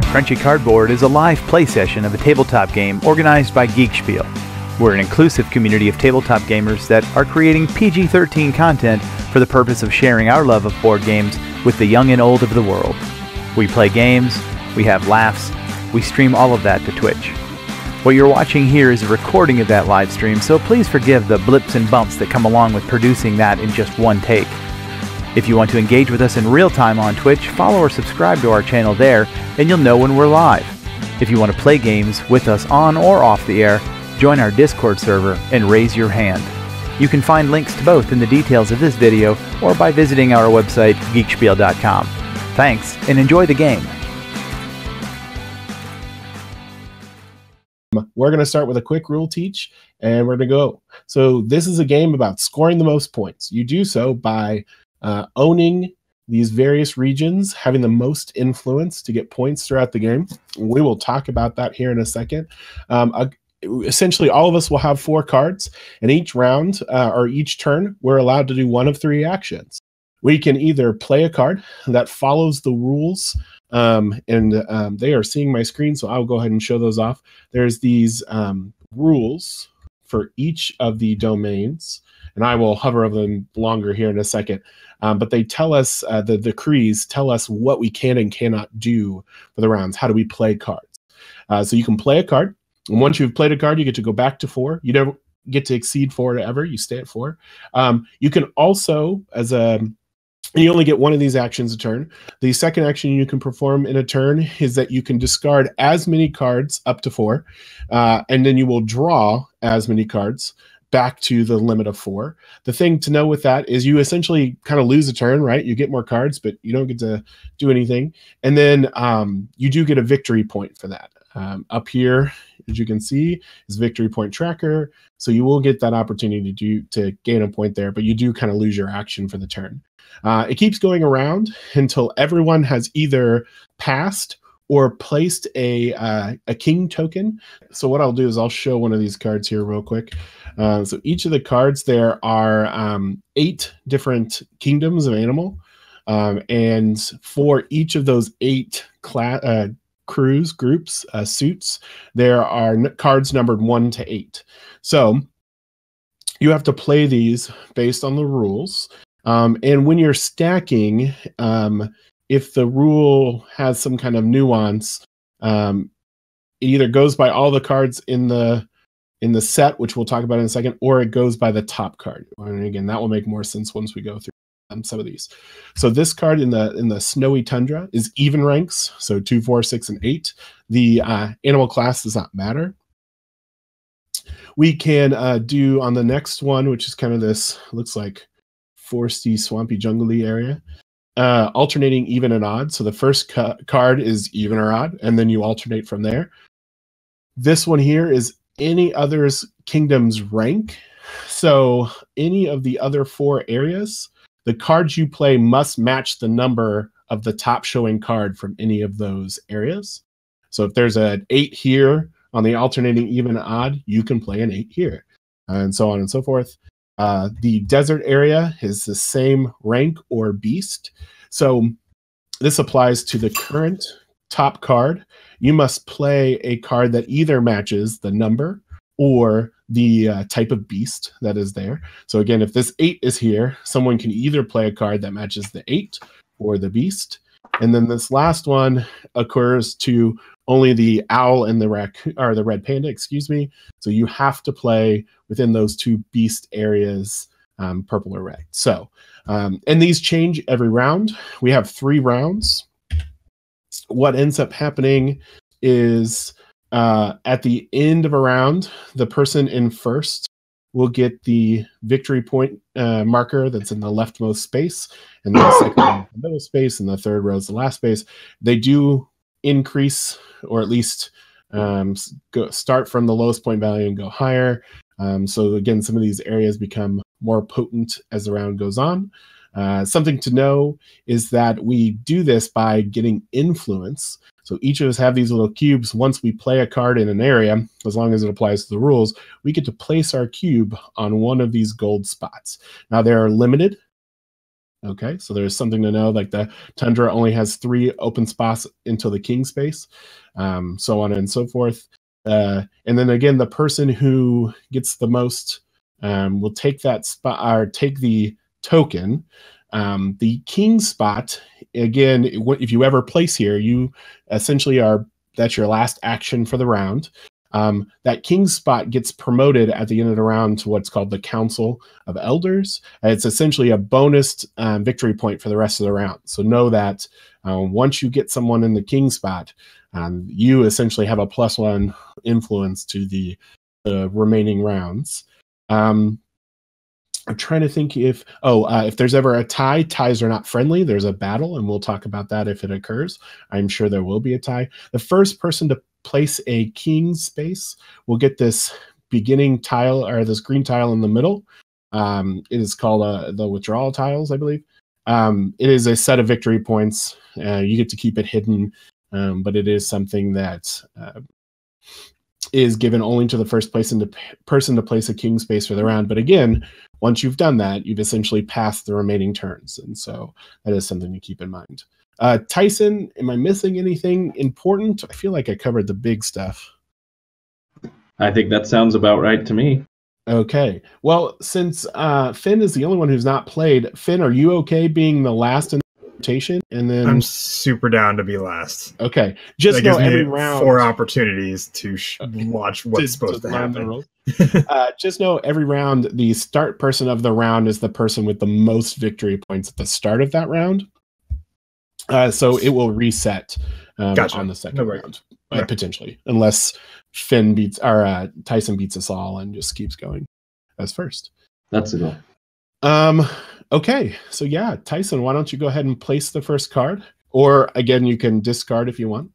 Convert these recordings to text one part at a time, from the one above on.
Crunchy Cardboard is a live play session of a tabletop game organized by Geek Spiel. We're an inclusive community of tabletop gamers that are creating PG-13 content for the purpose of sharing our love of board games with the young and old of the world. We play games, we have laughs, we stream all of that to Twitch. What you're watching here is a recording of that live stream, so please forgive the blips and bumps that come along with producing that in just one take. If you want to engage with us in real time on Twitch, follow or subscribe to our channel there, and you'll know when we're live. If you want to play games with us on or off the air, join our Discord server and raise your hand. You can find links to both in the details of this video or by visiting our website, geekspiel.com. Thanks, and enjoy the game. We're going to start with a quick rule teach, and we're going to go. So this is a game about scoring the most points. You do so by owning these various regions, having the most influence to get points throughout the game. We will talk about that here in a second. Essentially, all of us will have 4 cards, and each round or each turn, we're allowed to do one of 3 actions. We can either play a card that follows the rules, and they are seeing my screen, so I'll go ahead and show those off. There's these rules for each of the domains, and I will hover over them longer here in a second. But they tell us, the decrees tell us what we can and cannot do for the rounds. How do we play cards? So you can play a card, and once you've played a card, you get to go back to 4. You don't get to exceed 4 ever. You stay at 4. You can also, you only get one of these actions a turn. The second action you can perform in a turn is that you can discard as many cards up to 4, and then you will draw as many cards back to the limit of 4. The thing to know with that is you essentially kind of lose a turn, right? You get more cards, but you don't get to do anything. And then you do get a victory point for that. Up here, as you can see, is victory point tracker. So you will get that opportunity to gain a point there, but you do kind of lose your action for the turn. It keeps going around until everyone has either passed or placed a king token. So what I'll do is I'll show one of these cards here real quick. So each of the cards, there are 8 different kingdoms of animal. And for each of those 8 crews, groups, suits, there are cards numbered 1 to 8. So you have to play these based on the rules. And when you're stacking, if the rule has some kind of nuance, it either goes by all the cards in the set, which we'll talk about in a second, or it goes by the top card. And again, that will make more sense once we go through some of these. So this card in the snowy tundra is even ranks, so 2, 4, 6, and 8. The animal class does not matter. We can do on the next one, which is kind of this, looks like foresty, swampy, jungly area. Alternating even and odd. So the first card is even or odd, and then you alternate from there. This one here is any other's kingdom's rank. So any of the other 4 areas, the cards you play must match the number of the top showing card from any of those areas. So if there's an 8 here on the alternating even and odd, you can play an 8 here, and so on and so forth. The desert area is the same rank or beast. So this applies to the current top card. You must play a card that either matches the number or the type of beast that is there. So again, if this 8 is here, someone can either play a card that matches the 8 or the beast. And then this last one occurs to only the owl and the red panda, excuse me. So you have to play within those 2 beast areas, purple or red. So, and these change every round. We have 3 rounds. What ends up happening is at the end of a round, the person in first will get the victory point marker that's in the leftmost space, and then the second one in the middle space, and the third row is the last space. They do increase, or at least start from the lowest point value and go higher. So again, some of these areas become more potent as the round goes on. Something to know is that we do this by getting influence. So each of us have these little cubes. Once we play a card in an area, as long as it applies to the rules, we get to place our cube on one of these gold spots. Now, they are limited. Okay, so there's something to know, like the Tundra only has 3 open spots into the king space, so on and so forth. And then again, the person who gets the most will take that spot, or take the token. The king spot, again, if you ever place here, you essentially that's your last action for the round. That king spot gets promoted at the end of the round to what's called the Council of Elders. It's essentially a bonus victory point for the rest of the round. So know that once you get someone in the king spot, you essentially have a +1 influence to the remaining rounds. I'm trying to think if there's ever a tie. Ties are not friendly. There's a battle, and we'll talk about that if it occurs. I'm sure there will be a tie. The first person to place a king space will get this beginning tile, or this green tile in the middle. It is called the withdrawal tiles, I believe. It is a set of victory points. You get to keep it hidden, but it is something that is given only to the first person to place a king space for the round. But again, once you've done that, you've essentially passed the remaining turns, and so that is something to keep in mind. Tyson, am I missing anything important? I feel like I covered the big stuff. I think that sounds about right to me. Okay. Well, since Finn is the only one who's not played, Finn, are you okay being the last in the rotation? And then I'm super down to be last. Okay. Just know every round 4 opportunities to watch what's supposed to happen. Just know every round, the start person of the round is the person with the most victory points at the start of that round. So it will reset Gotcha. on the second round, potentially, unless Finn beats or Tyson beats us all and just keeps going as first. That's the goal. Okay, so yeah, Tyson, why don't you go ahead and place the first card? Or again, you can discard if you want.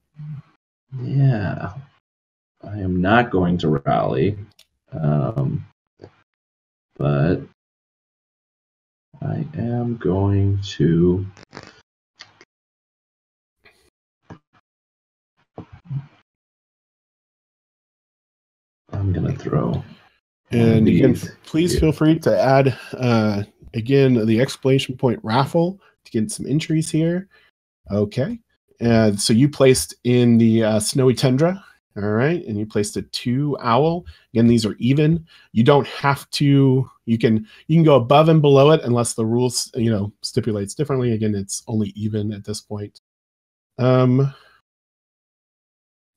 Yeah, I am not going to rally, but I am going to. I'm going to throw. And again, please feel free to add, again, the exclamation point raffle to get some entries here. Okay. So you placed in the snowy tundra. All right. And you placed a 2 owl. Again, these are even. You don't have to, you can go above and below it unless the rules, stipulates differently. Again, it's only even at this point.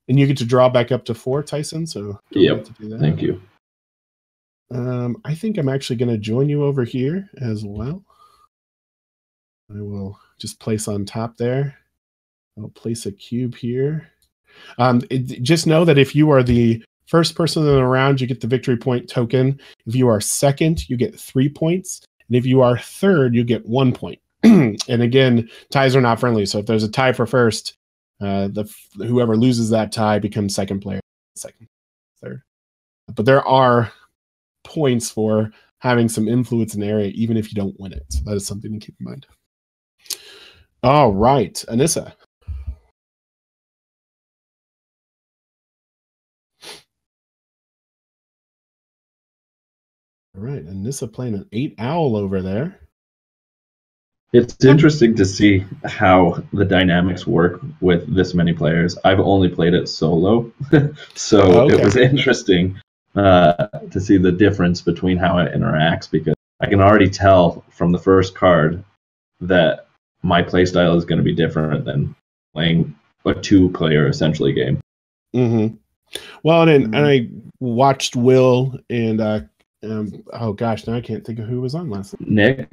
And you get to draw back up to 4, Tyson. So yep, thank you. I think I'm actually going to join you over here as well. I will just place on top there. I'll place a cube here. Just know that if you are the first person in the round, you get the victory point token. If you are second, you get 3 points. And if you are third, you get 1 point. And again, ties are not friendly. So if there's a tie for first, whoever loses that tie becomes second player, second, third. But there are points for having some influence in the area, even if you don't win it. So that is something to keep in mind. All right, Anissa. All right, Anissa playing an 8 owl over there. It's interesting to see how the dynamics work with this many players. I've only played it solo, so It was interesting to see the difference between how it interacts, because I can already tell from the first card that my playstyle is going to be different than playing a 2-player essentially game. Mm-hmm. Well, and I watched Will and oh gosh, now I can't think of who was on last night.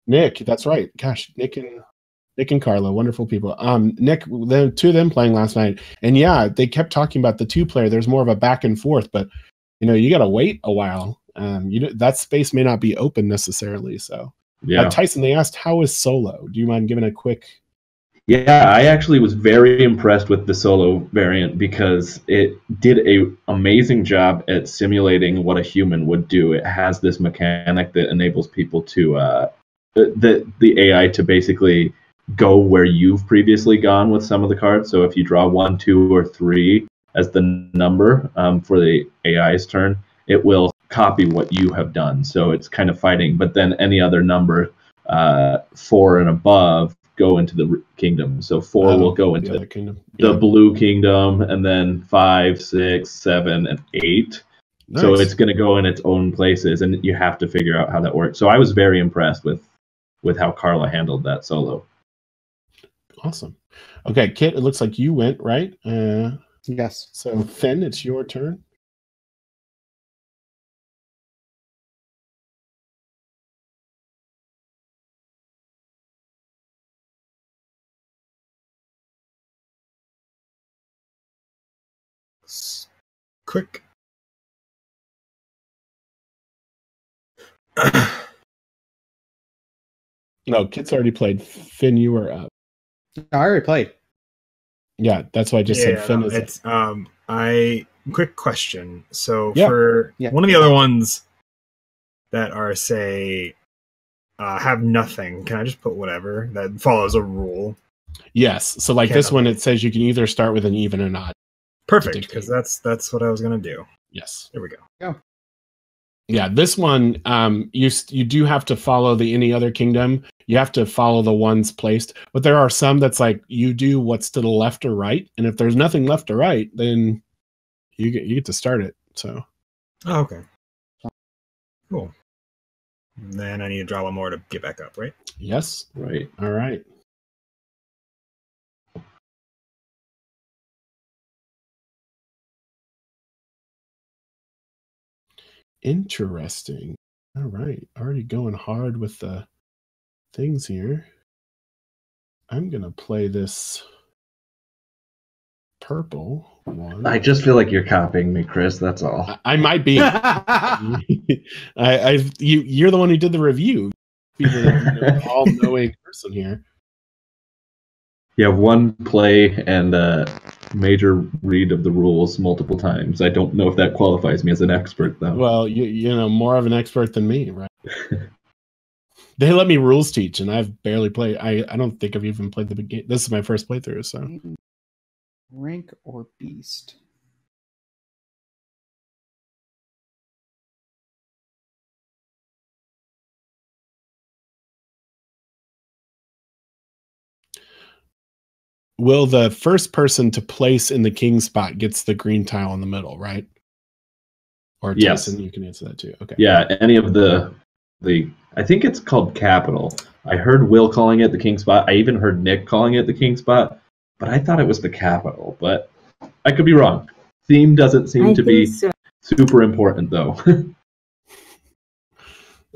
Nick, that's right. Gosh, Nick and Carla, wonderful people. Nick, the 2 of them playing last night, and yeah, they kept talking about the 2-player. There's more of a back and forth, but you got to wait a while. That space may not be open necessarily. So, yeah. Tyson, they asked, how is solo? Do you mind giving a quick? Yeah, I actually was very impressed with the solo variant because it did an amazing job at simulating what a human would do. It has this mechanic that enables people to the AI to basically go where you've previously gone with some of the cards. So if you draw 1, 2, or 3 as the number for the AI's turn, it will copy what you have done. So it's kind of fighting. But then any other number 4 and above go into the kingdom. So 4 will go into the kingdom. The blue kingdom, and then 5, 6, 7, and 8. Nice. So it's going to go in its own places, and you have to figure out how that works. So I was very impressed with how Carla handled that solo. Awesome. Okay, Kit, it looks like you went, right? Yes. So Finn, it's your turn. Quick. No, Kit's already played. Finn, you were up. I already played. Yeah, that's why I just said Finn is up. Quick question. So Yeah. for one of the other ones that are, say, have nothing, can I just put whatever that follows a rule? Yes. So like this one, it says you can either start with an even or not. Perfect, because that's what I was going to do. Yes. There we go. Go. Yeah, this one, you do have to follow the any other kingdom. You have to follow the ones placed, but there are some that's like you do what's to the left or right, and if there's nothing left or right, then you get to start it. So. Oh, okay. Cool. And then I need to draw one more to get back up, right? Yes. Right. All right. Interesting. All right. Already going hard with the things here. I'm going to play this purple one. I just feel like you're copying me, Chris. That's all. I might be. You're the one who did the review. You're the all-knowing person here. You have one play and a major read of the rules multiple times. I don't know if that qualifies me as an expert, though. Well, you know, more of an expert than me, right? They let me rules teach, and I've barely played. I don't think I've even played the game. This is my first playthrough, so. Rank or beast? Will the first person to place in the king spot gets the green tile in the middle, right? Or yes. Tyson, you can answer that too. Okay. Yeah, any of the I think it's called capital. I heard Will calling it the king spot. I even heard Nick calling it the king spot, but I thought it was the capital. But I could be wrong. Theme doesn't seem to be super important, though.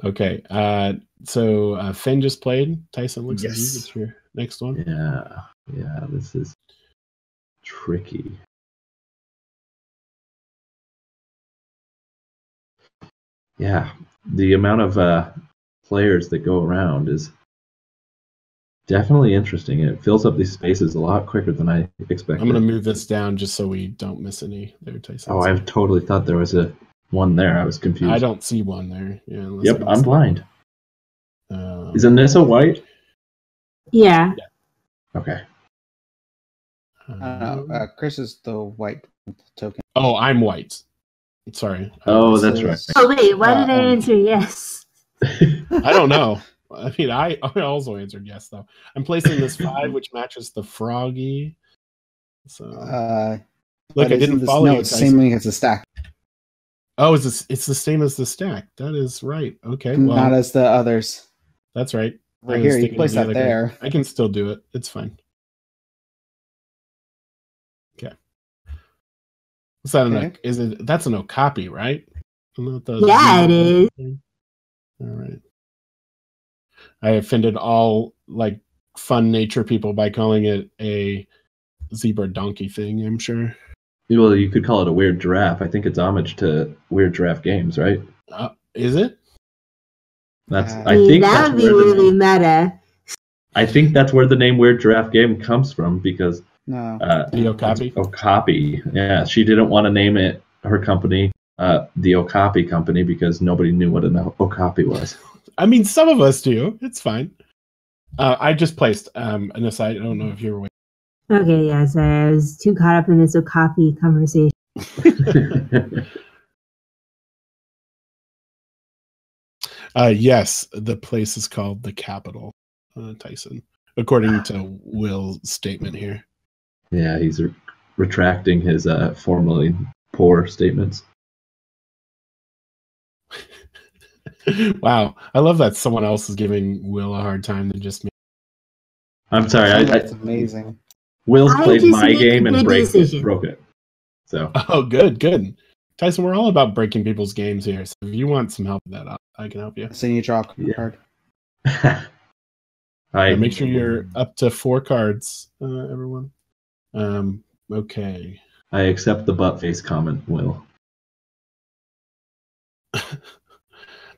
Okay. So Finn just played. Tyson, looks like you get your next one. Yeah, this is tricky. Yeah, the amount of players that go around is definitely interesting. It fills up these spaces a lot quicker than I expected. I'm going to move this down just so we don't miss any there, Tyson. Oh, I totally thought there was a one there. I was confused. I don't see one there. Yeah. Yep, I'm blind. Isn't this a white? Yeah. Okay. Chris is the white token. Oh, I'm white. Sorry. Oh, that's right. Oh, wait. Why did I answer yes? I don't know. I mean, I also answered yes, though. I'm placing this 5, which matches the froggy. So, look, I didn't follow you. No, it's the same thing as the stack. Oh, it's the same as the stack. That is right. Okay. Well, not as the others. That's right. Right here, you place that there. I can still do it. It's fine. Okay. What's that? Is it? That's an okapi, right? Yeah, it is. All right. I offended all like fun nature people by calling it a zebra donkey thing. I'm sure. Well, you could call it a weird giraffe. I think it's homage to Weird Giraffe Games, right? Is it? That's. I think that would be really meta. I think that's where the name Weird Giraffe Game comes from because the okapi. Okapi. Yeah, she didn't want to name it her company the Okapi Company because nobody knew what an okapi was. I mean, some of us do. It's fine. I just placed an aside. I don't know if you were waiting. Okay, yeah, sorry. I was too caught up in this okapi conversation. Yes, the place is called the Capitol, Tyson, according to Will's statement here. Yeah, he's retracting his formerly poor statements. Wow, I love that someone else is giving Will a hard time than just me. I'm sorry. That's amazing. Will's I played just my make a game and good decision. broke it. So Oh, good. Tyson, we're all about breaking people's games here. So if you want some help with that, I can help you. So you draw a Yeah. card. Make sure you're up to 4 cards, everyone. Okay. I accept the butt face comment, Will.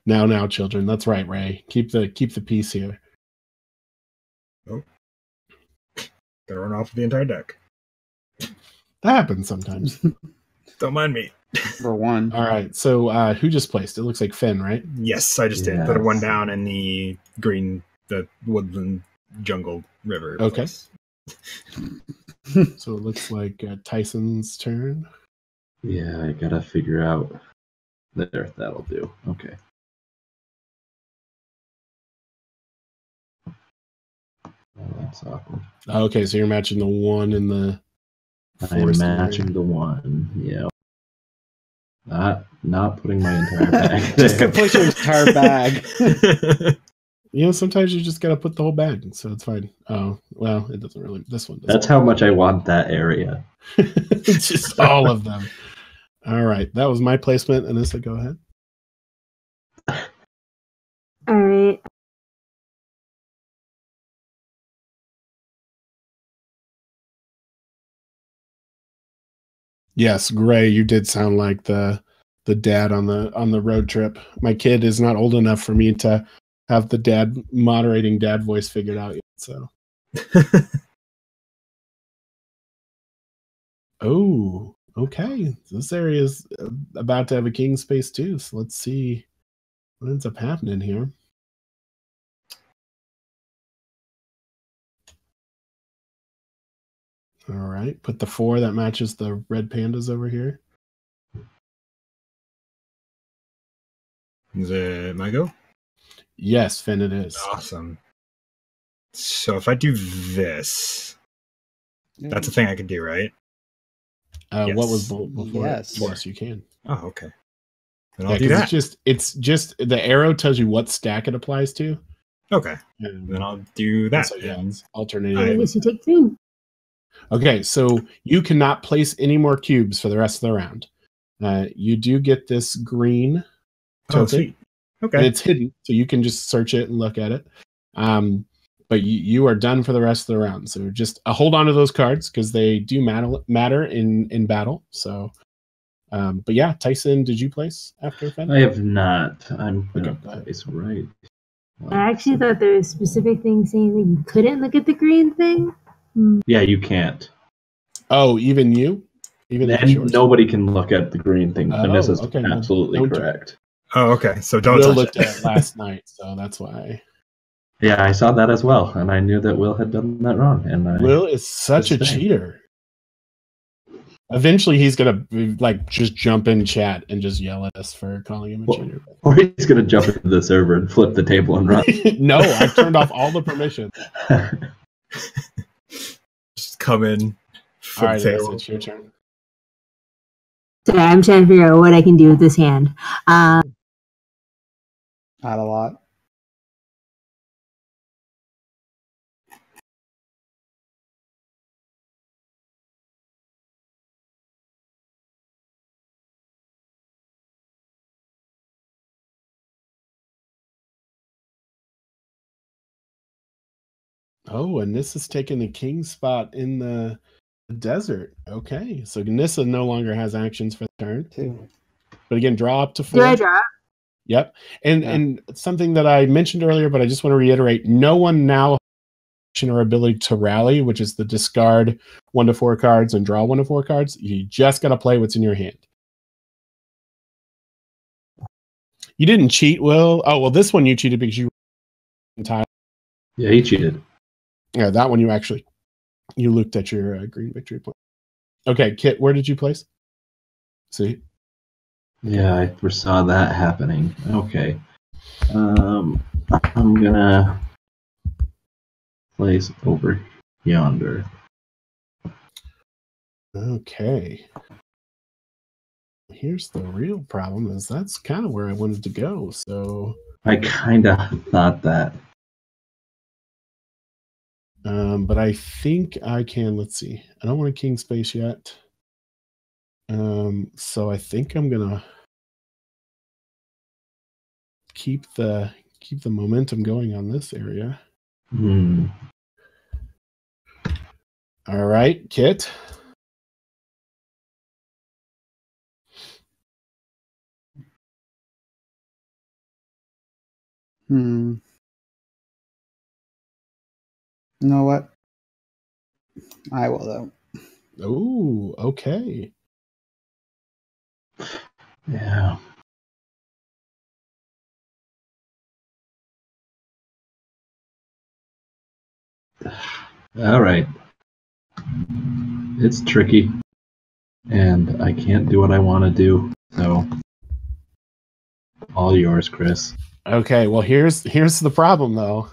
Now, children. That's right, Ray. Keep the peace here. Oh. Gotta run off with the entire deck. That happens sometimes. Don't mind me. For 1. All right. So who just placed? It looks like Finn, right? Yes, I just did. Put one down in the woodland jungle river. Okay. place. So it looks like Tyson's turn. Yeah, I gotta figure out. There, that'll do. Okay. Oh, that's awkward. Okay, so you're matching the 1 in the I'm forest matching area. the 1. Yeah. Not putting my entire bag. Just gonna place your entire bag. Sometimes you just gotta put the whole bag, so it's fine. Oh, well, it doesn't really. This one doesn't. That's how much I want that area. Just all of them. All right, that was my placement. Anissa, go ahead. All right. Yes, Gray, you did sound like the dad on the road trip. My kid is not old enough for me to have the moderating dad voice figured out yet. So, oh, okay. This area is about to have a king space too. So let's see what ends up happening here. All right, put the 4 that matches the red pandas over here. Is it my go? Yes, Finn, it is. Awesome. So if I do this, that's a thing I could do, right? What Yes. was before? Yes. Yes, you can. Oh, okay. Then I'll Yeah, do 'cause that. it's just the arrow tells you what stack it applies to. Okay. And Then I'll do that. so, yeah, And it's alternating. I guess you take 3. Okay, so you cannot place any more cubes for the rest of the round. You do get this green token, oh, sweet. and Okay. it's hidden, so you can just search it and look at it. But you are done for the rest of the round. So just hold on to those cards because they do matter in battle. So, but yeah, Tyson, did you place after Finn? I have not. I'm Okay, gonna go ahead. place right. I actually thought there was specific things saying that you couldn't look at the green thing. Yeah, you can't. Oh, even you? Even if it's And yours? nobody can look at the green thing. Oh, Anissa's okay, well, absolutely don't do it. correct. Oh, okay. So don't Will touch looked it. at it last night, so that's why. Yeah, I saw that as well, and I knew that Will had done that wrong. And Will is such a Just saying. cheater. Eventually, he's gonna just jump in chat and just yell at us for calling him a Well- cheater. or he's gonna jump into the server and flip the table and run. No, I turned off all the permissions. Just come in. All right, flip Alyssa, table. it's your turn. Sorry, I'm trying to figure out what I can do with this hand. Not a lot. Oh, and this is taking the king spot in the desert. Okay, so Nissa no longer has actions for the turn. 2. But again, draw up to 4. Do I draw? Yep. And Yeah. and something that I mentioned earlier, but I just want to reiterate, no one now has action or ability to rally, which is the discard 1 to 4 cards and draw 1 to 4 cards. You just got to play what's in your hand. You didn't cheat, Will. Oh, well, this one you cheated because you entire. Yeah, he cheated. Yeah, that one you looked at your green victory point. Okay, Kit, where did you place? See? Yeah, I foresaw that happening. Okay. I'm gonna place over yonder. Okay. Here's the real problem is that's kind of where I wanted to go. So I kind of thought that. but I think I can, let's see. I don't want a king space yet. So I think I'm gonna keep the momentum going on this area. All right, Kit. You know what? I will though. Oh, okay. Yeah. All right. It's tricky, and I can't do what I want to do. So, all yours, Chris. Okay, well here's the problem though.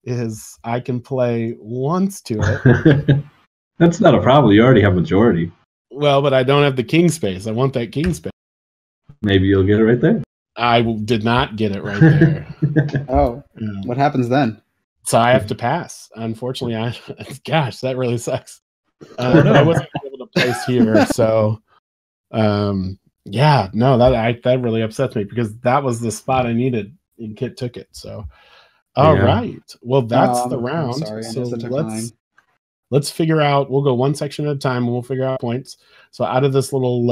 Is I can play once to it. That's not a problem. You already have majority. Well, but I don't have the king space. I want that king space. Maybe you'll get it right there. I did not get it right there. Oh, what happens then? So I have to pass. Unfortunately, gosh, that really sucks. I wasn't able to place here, so yeah, no, that really upsets me because that was the spot I needed, and Kit took it. So, all right, well, that's the round. Sorry, so let's figure out. We'll go one section at a time, and we'll figure out points. So out of this little,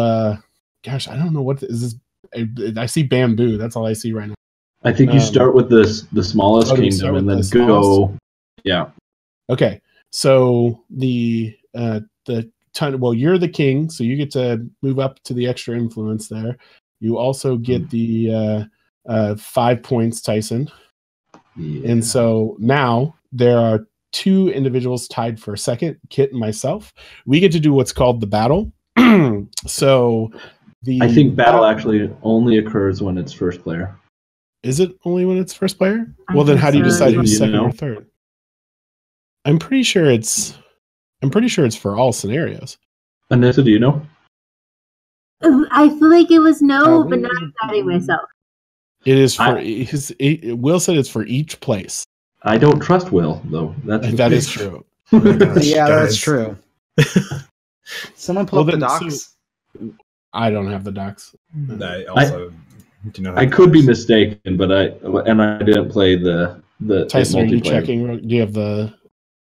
gosh, I don't know what is this. I see bamboo. That's all I see right now. I think you start with the smallest kingdom and then go. Yeah. Okay. So the well, you're the king, so you get to move up to the extra influence there. You also get the 5 points, Tyson. Yeah. And so now there are 2 individuals tied for second, Kit and myself. We get to do what's called the battle. So I think battle actually only occurs when it's first player. Is it only when it's first player? Well, then how do you decide who's second or third? I'm pretty sure it's for all scenarios. Anissa, do you know? I feel like it was no, but now I'm doubting myself. It is for Will said it's for each place. I don't trust Will though. That is true. Yeah, that's true. Someone pull up the docs. I don't have the docs. I also do not. I could be mistaken, but I didn't play the Tyson, are you checking? Do you have the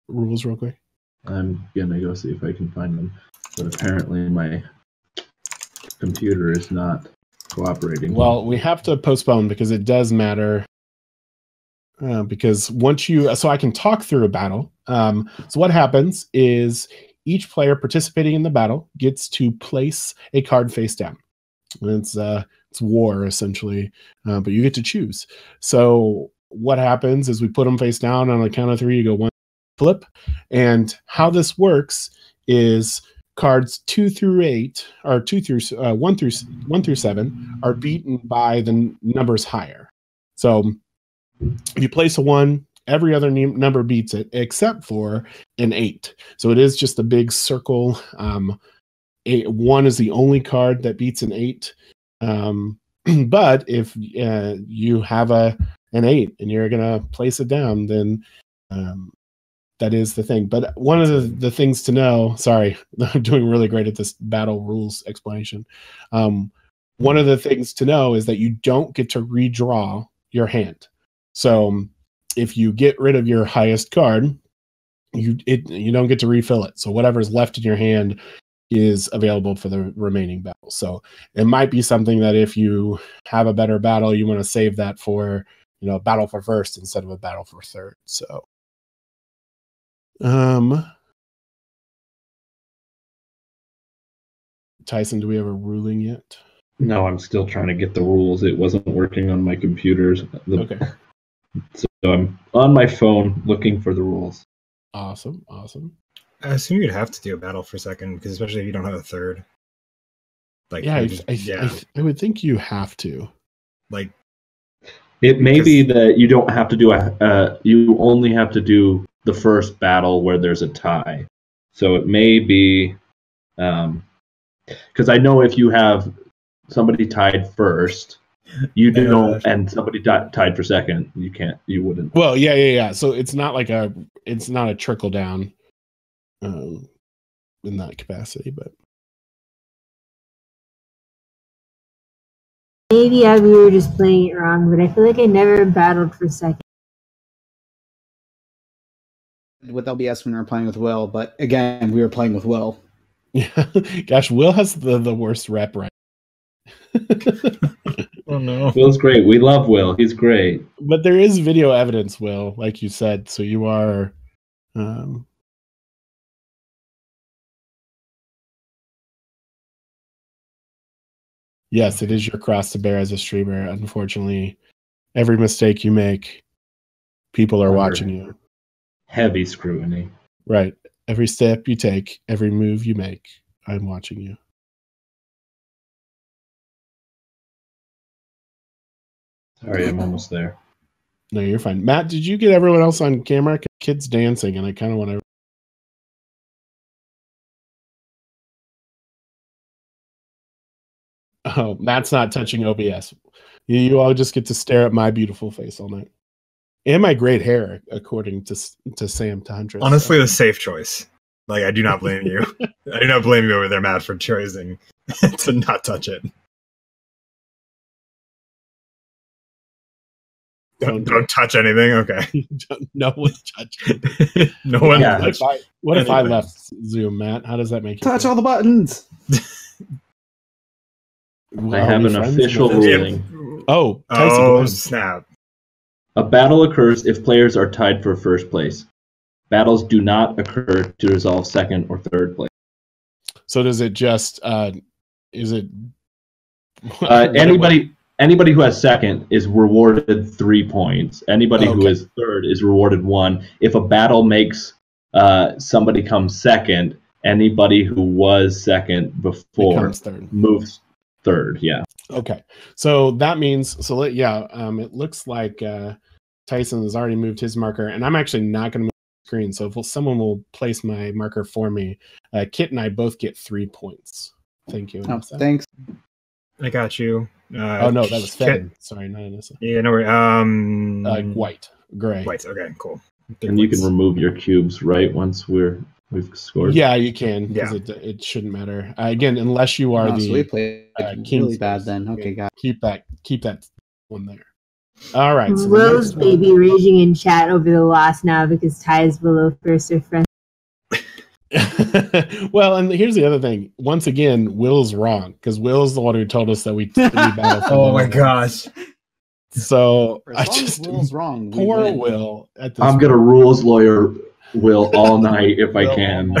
rules real quick? I'm gonna go see if I can find them, but apparently my computer is not cooperating. Well, we have to postpone because it does matter. Because once so I can talk through a battle. So what happens is each player participating in the battle gets to place a card face down. It's war essentially, but you get to choose. So what happens is we put them face down on a count of 3. You go 1, flip, and how this works is cards 2 through 8 or 1 through 7 are beaten by the numbers higher. So if you place a 1, every other number beats it except for an 8. So it is just a big circle. 1 is the only card that beats an 8. But if you have an 8 and you're going to place it down, then that is the thing. But one of the things to know, sorry, I'm doing really great at this battle rules explanation. One of the things to know is that you don't get to redraw your hand. So if you get rid of your highest card, you don't get to refill it. So whatever's left in your hand is available for the remaining battles. So it might be something that if you have a better battle, you want to save that for, a battle for first instead of a battle for third. So Tyson, do we have a ruling yet? No, I'm still trying to get the rules. It wasn't working on my computers. Okay. So I'm on my phone looking for the rules. Awesome. I assume you'd have to do a battle for second, because especially if you don't have a third. Like, I would think you have to. Like, It may be that you don't have to do you only have to do the first battle where there's a tie. So it may be, because I know if you have somebody tied first, you don't, and somebody tied for second, you wouldn't. Well, yeah. So it's not a trickle down, in that capacity, but. Maybe we were just playing it wrong, but I feel like I never battled for second. With LBS when we were playing with Will, but again, we were playing with Will. Yeah, gosh, Will has the worst rep right. Oh no, Will's great. We love Will. He's great. But there is video evidence, Will, like you said. So you are. Yes, it is your cross to bear as a streamer. Unfortunately, every mistake you make, people are watching you. Heavy scrutiny. Right. Every step you take, every move you make, I'm watching you. Sorry, I'm almost there. No, you're fine. Matt, did you get everyone else on camera? Kids dancing, and I kind of want to. Oh, Matt's not touching OBS. You all just get to stare at my beautiful face all night. And my great hair, according to Sam Tundra. Honestly, the safe choice. Like, I do not blame you. I do not blame you over there, Matt, for choosing to not touch it. Don't touch anything? Okay. No one touch it. No one. Yeah. What if I left Zoom, Matt? How does that make you Touch feel? all the buttons. I have an official ruling. Oh, Tyson, snap. A battle occurs if players are tied for first place. Battles do not occur to resolve second or third place. So does it just is it anybody who has second is rewarded 3 points. Anybody who is third is rewarded 1. If a battle makes somebody come second, anybody who was second before moves third. Yeah. Okay. So that means it looks like Tyson has already moved his marker, and I'm actually not going to move the screen. So if someone will place my marker for me, Kit and I both get 3 points. Thank you. Oh, thanks. I got you. Oh no, that was Fed. Sorry, not Anissa. Yeah, no worry. White, gray. White. Okay, cool. And you can remove your cubes right once we've scored. Yeah, you can. Yeah, it shouldn't matter. Again, unless you are so we played really bad then. Okay, got keep that one there. All right. So Will's baby raging in chat over the loss now because ties below first are friends. Well, and here's the other thing. Once again, Will's wrong because Will's the one who told us that we battle. Oh my gosh! So Will's wrong. Poor Will. I'm gonna rules lawyer Will all night if I can.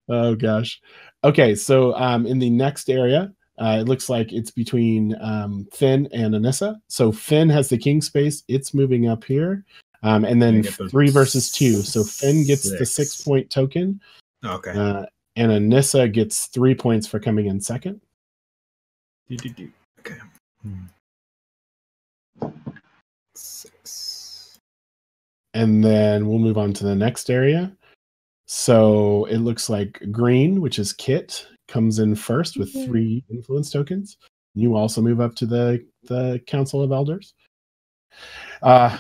Oh gosh. Okay, so in the next area, it looks like it's between Finn and Anissa. So Finn has the king space. It's moving up here. And then 3 versus 2. So Finn gets the 6-point token. Okay. And Anissa gets 3 points for coming in second. Okay. 6. And then we'll move on to the next area. So it looks like green, which is Kit, comes in first with 3 influence tokens. You also move up to the Council of Elders.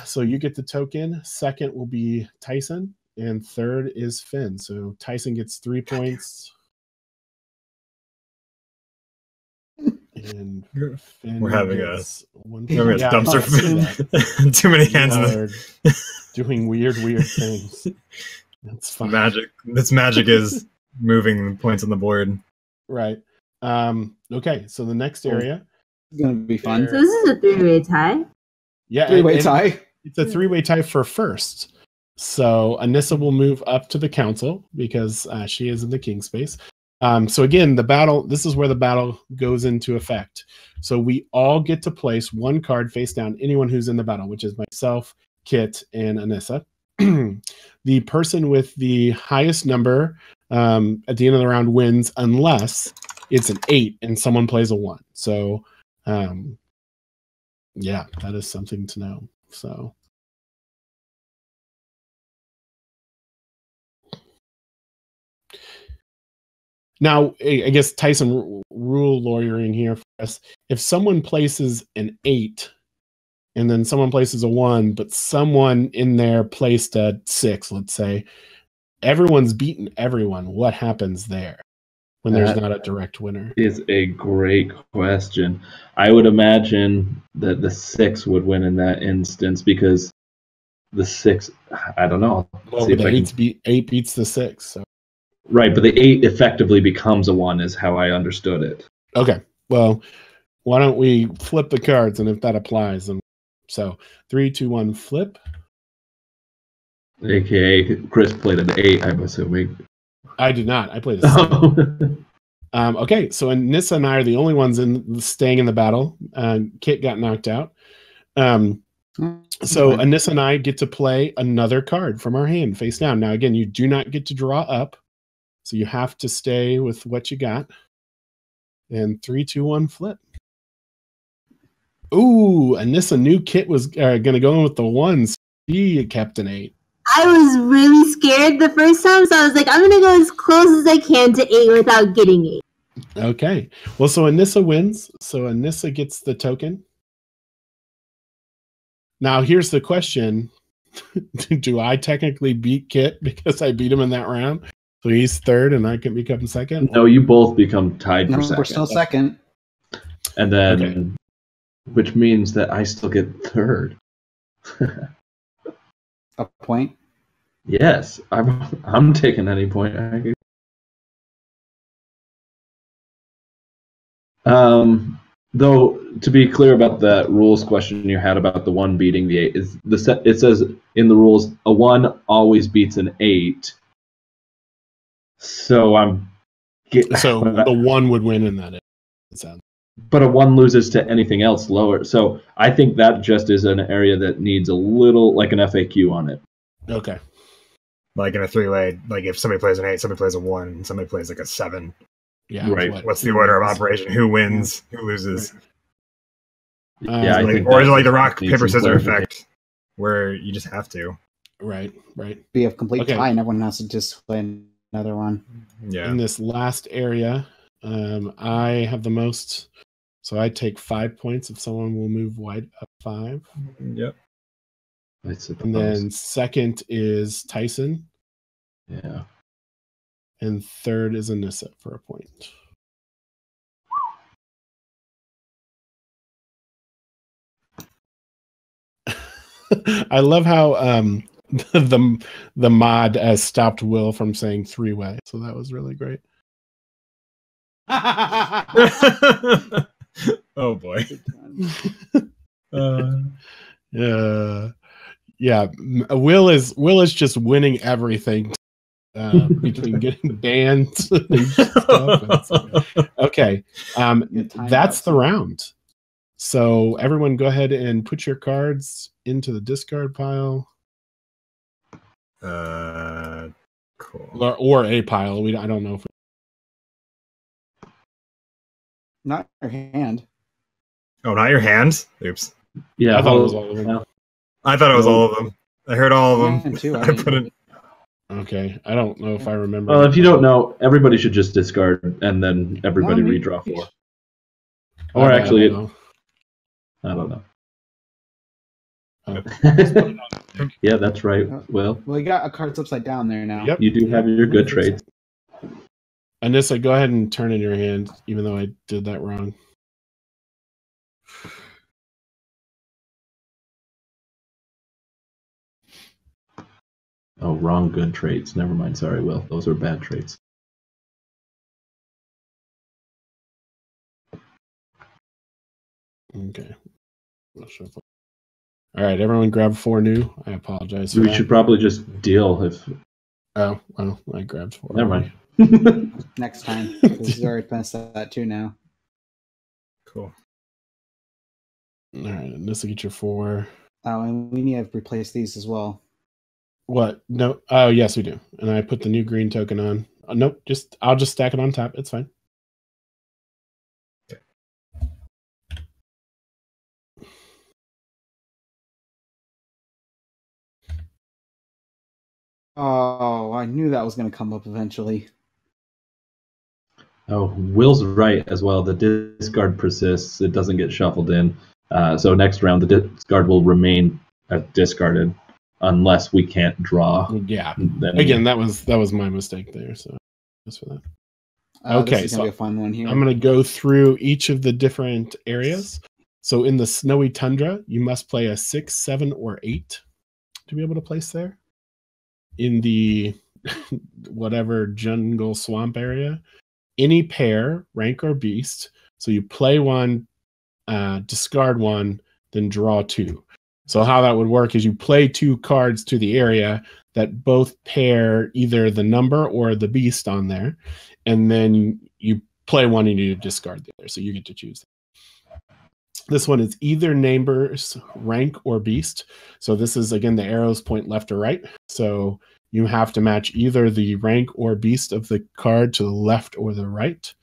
So you get the token. Second will be Tyson, and third is Finn. So Tyson gets 3 points. And Finn we're having dumpster. Too many hands in there. Doing weird things. That's fine. Magic. This magic is moving points on the board. Right. Okay. So the next area is going to be fun. So this is a 3-way tie. Yeah, 3-way tie. It's a 3-way tie for first. So Anissa will move up to the council because she is in the king space. So again, the battle. This is where the battle goes into effect. So we all get to place 1 card face down. Anyone who's in the battle, which is myself, Kit, and Anissa. The person with the highest number at the end of the round wins, unless it's an 8 and someone plays a 1. So Yeah, that is something to know. So. Now, I guess Tyson, rule lawyering here for us. If someone places an 8 and then someone places a 1, but someone in there placed a 6, let's say, everyone's beaten everyone. What happens there when there's not a direct winner? Is a great question. I would imagine that the 6 would win in that instance because the 6, I don't know. Well, the 8 beats the 6. So. Right, but the 8 effectively becomes a 1 is how I understood it. Okay, well, why don't we flip the cards, and if that applies, then so 3, 2, 1, flip. AKA Chris played an 8, I'm assuming. I did not. I played a 7. Okay, so Anissa and I are the only ones staying in the battle. Kit got knocked out. So Anissa and I get to play another card from our hand face down. Now, again, you do not get to draw up. So you have to stay with what you got. And 3, 2, 1, flip. Ooh, Anissa knew Kit was going to go in with the 1s. He kept an 8. I was really scared the first time, so I was like, I'm going to go as close as I can to 8 without getting 8. Okay. Well, so Anissa wins. So Anissa gets the token. Now, here's the question. Do I technically beat Kit because I beat him in that round? So he's third and I can become second? No, you both become tied for second. We're still second. And then, which means that I still get third. A point? Yes, I'm taking any point. Though, to be clear about that rules question you had about the 1 beating the 8, it says in the rules, a 1 always beats an 8. So the 1 would win in that. It sounds. But a 1 loses to anything else lower. So I think that just is an area that needs a little, like an FAQ on it. Okay. Like in a 3-way, like if somebody plays an 8, somebody plays a 1, and somebody plays like a 7. Yeah. Right. What's the order of operation? Who wins? Who loses? Yeah, or is it like the rock, paper, scissors effect, where you just have to? Right. Be a complete tie, and everyone has to just play another one. Yeah. In this last area, I have the most, so I take 5 points if someone will move wide up 5. Yep. And then second is Tyson. Yeah. And third is Anissa for a point. I love how the mod stopped Will from saying 3-way, so that was really great. Oh boy. Yeah. Will is just winning everything between getting banned and stuff. Okay. That's the round. So everyone go ahead and put your cards into the discard pile. Cool. Or a pile. I don't know if not your hand. Oh, not your hand? Oops. Yeah, I thought it was all of them. I thought it was all of them. I heard all of them. Too, I put it. Okay, I don't know if I remember. Well, if you don't know, everybody should just discard and then everybody redraw 4. Or actually, I don't know. Yeah, that's right. Well, you got a cards upside down there now. Yep. You do have your good trades. Anissa, go ahead and turn in your hand, even though I did that wrong. Oh, wrong good traits. Never mind. Sorry, Will. Those are bad traits. Okay. All right, everyone grab 4 new. I apologize. We should probably just deal if... Oh, well, I grabbed 4. Never mind. Next time. Because we already finished that too now. Cool. All right, this will get your 4. Oh, and we need to replace these as well. What? No. Oh, yes, we do. And I put the new green token on. Nope. I'll just stack it on top. It's fine. Oh, I knew that was going to come up eventually. Oh, Will's right as well. The discard persists. It doesn't get shuffled in. So next round, the discard will remain discarded unless we can't draw. Yeah. Then Again, that was my mistake there. So just for that. Okay, this is gonna be a fun one here. I'm going to go through each of the different areas. So in the snowy tundra, you must play a 6, 7, or 8 to be able to place there. In the whatever jungle swamp area, any pair, rank or beast. So you play one, discard one, then draw 2. So how that would work is you play 2 cards to the area that both pair either the number or the beast on there, and then you play one and you discard the other. So you get to choose. This one is either neighbor's rank or beast. So this is, again, the arrows point left or right. So you have to match either the rank or beast of the card to the left or the right.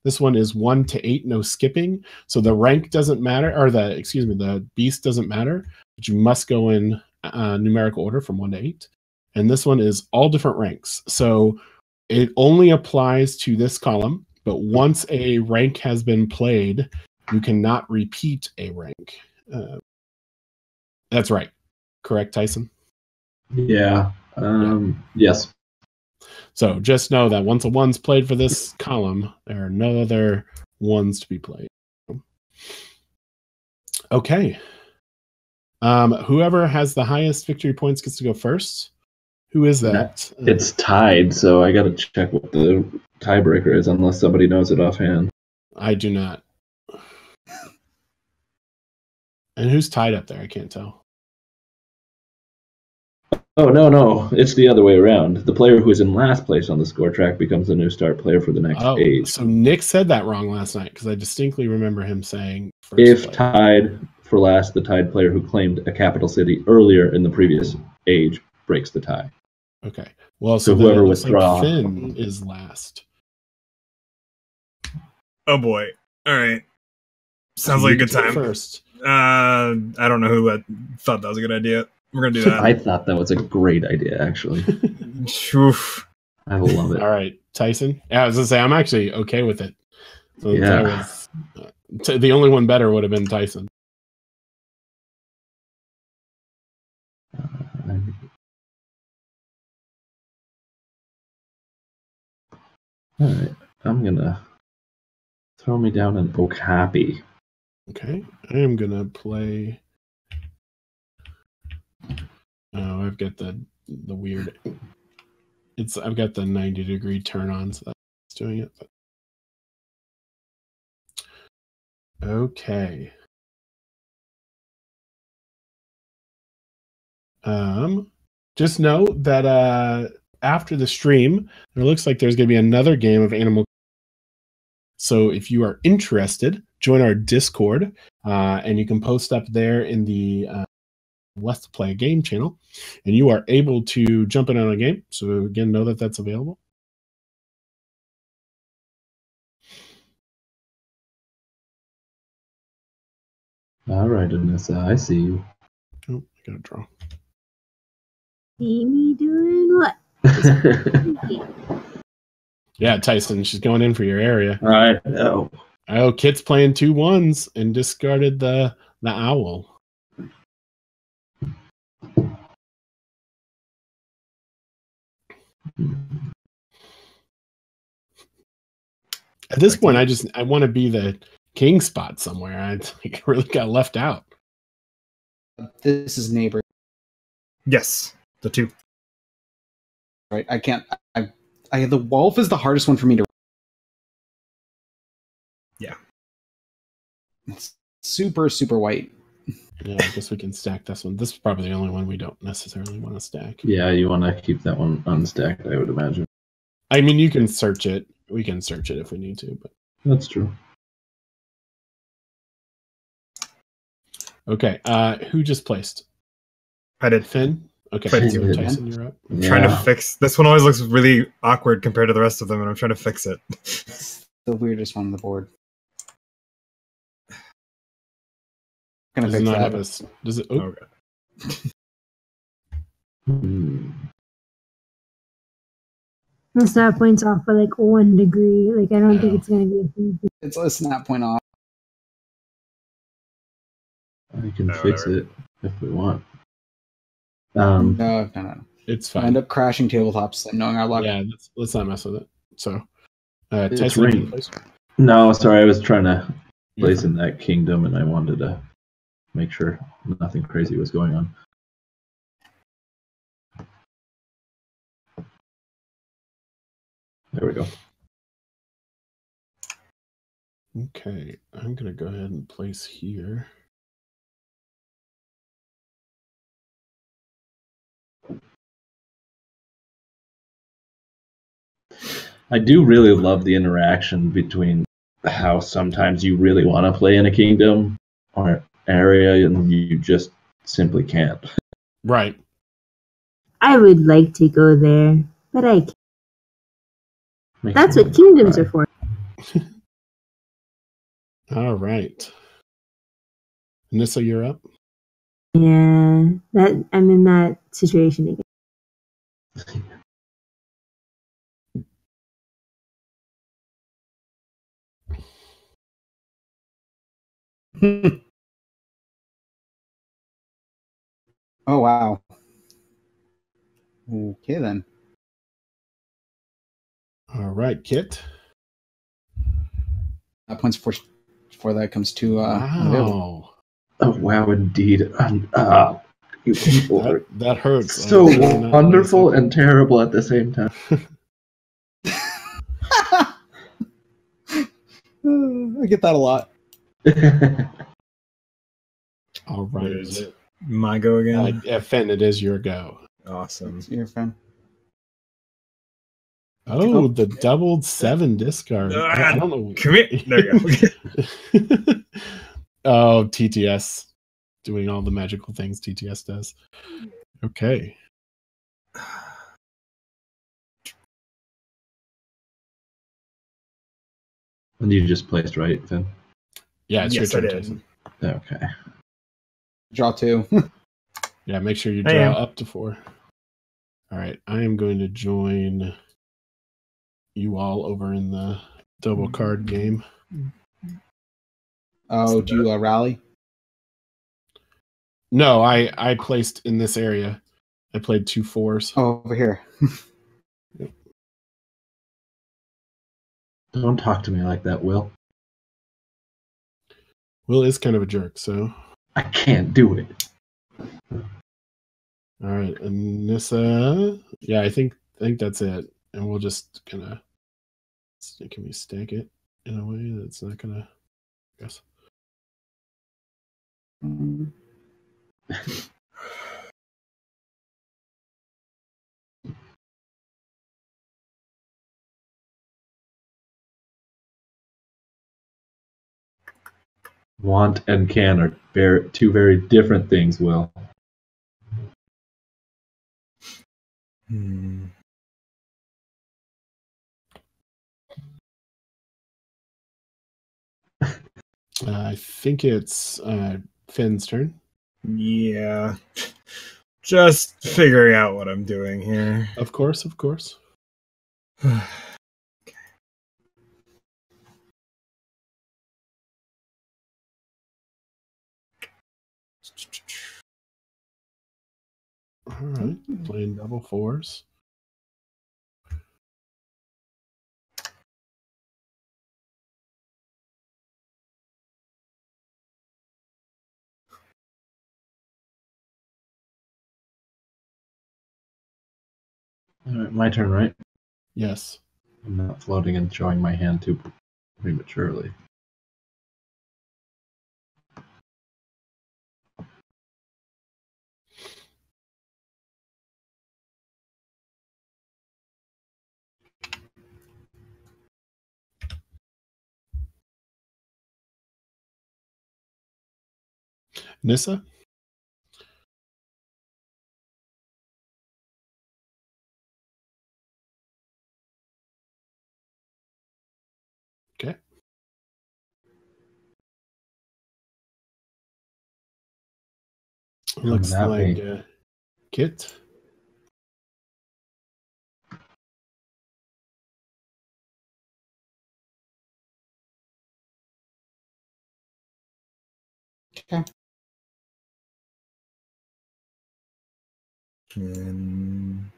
This one is 1 to 8, no skipping. So the rank doesn't matter, or the beast doesn't matter, but you must go in numerical order from 1 to 8. And this one is all different ranks. So it only applies to this column, but once a rank has been played, you cannot repeat a rank. That's right. Correct, Tyson? Yeah. Yes. So just know that once a 1's played for this column, there are no other 1s to be played. Okay. Whoever has the highest victory points gets to go first. Who is that? It's tied, so I got to check what the tiebreaker is, unless somebody knows it offhand. I do not. And who's tied up there? I can't tell. Oh, no. It's the other way around. The player who is in last place on the score track becomes the new start player for the next age. So Nick said that wrong last night, because I distinctly remember him saying first if player. Tied for last, the tied player who claimed a capital city earlier in the previous age breaks the tie. Okay. Well, so whoever withdraws. Like Finn is last. Oh boy. All right. Sounds like a good time. First. I don't know who thought that was a good idea. We're gonna do that. I thought that was a great idea, actually. Oof. I love it. All right, Tyson. Yeah, I was gonna say I'm actually okay with it. So yeah. The only one better would have been Tyson. All right, I'm gonna throw me down an Okapi. Okay, I am gonna play. Oh, I've got the weird. I've got the 90-degree turn on, so that's doing it. But... Okay. Just know that after the stream, it looks like there's going to be another game of Animal. So if you are interested, join our Discord, and you can post up there in the Let's Play a Game channel, and you are able to jump in on a game. So again, know that that's available. All right, Anissa, I see you. Oh, I gotta draw. See me doing what? Yeah, Tyson, she's going in for your area. I know. Oh, Kit's playing 2 1s and discarded the owl. At this point, I want to be the king spot somewhere. I really got left out. This is neighbor. Yes, the 2. Right, I can't. The wolf is the hardest one for me to. Yeah, it's super white. Yeah, I guess we can stack this one. This is probably the only one we don't necessarily want to stack. Yeah, you want to keep that one unstacked, I would imagine. I mean, you can search it. We can search it if we need to, but that's true. Okay, who just placed? I did. Finn? Okay, Tyson, you're up. I'm trying to fix this one. Always looks really awkward compared to the rest of them, and I'm trying to fix it. It's the weirdest one on the board. Gonna does fix it not that. have a? Does it? Oh. Okay. The snap point's off by like 1 degree. Like I don't think it's gonna be a huge. It's a snap point off. We can fix it if we want. No. It's We'll fine. end up crashing tabletops and knowing our luck. Yeah, let's not mess with it. So, It's Tyson, ring. No, sorry, I was trying to place in that kingdom, and I wanted to make sure nothing crazy was going on. There we go. Okay, I'm gonna go ahead and place here. I do really love the interaction between how sometimes you really want to play in a kingdom or area and you just simply can't. Right. I would like to go there, but I can't. That's what kingdoms are for. All right. Nissa, you're up. Yeah, that I'm in that situation again. Oh wow. Okay then. All right, Kit. Points before that comes to Wow. Oh wow, indeed. You people are that hurts. so wonderful and terrible at the same time. I get that a lot. All right. What is it? My go again? Fenn, it is your go. Awesome. It's your friend. Oh, the doubled 7 discard. I don't know. Come here. There you go. Oh, TTS. Doing all the magical things TTS does. Okay. And you just placed right, Finn? Yeah, it's Yes, your I turn, did. Tyson. Okay. Draw 2. Yeah, make sure you draw up to 4. All right, I am going to join you all over in the double card game. Oh, do you rally? No, I placed in this area. I played 2 4s. Oh, over here. Yep. Don't talk to me like that, Will. Will is kind of a jerk, so. I can't do it. All right, Anissa. Yeah, I think that's it, and we'll just kind of. Can we stack it in a way that's not gonna? I guess. Want and can are two very different things, Will. I think it's Finn's turn. Yeah. Just figuring out what I'm doing here. Of course. All right, playing double 4s. All right, my turn, right? Yes. I'm not floating and showing my hand too prematurely. Nissa? Okay. Looks like Kit. Okay. And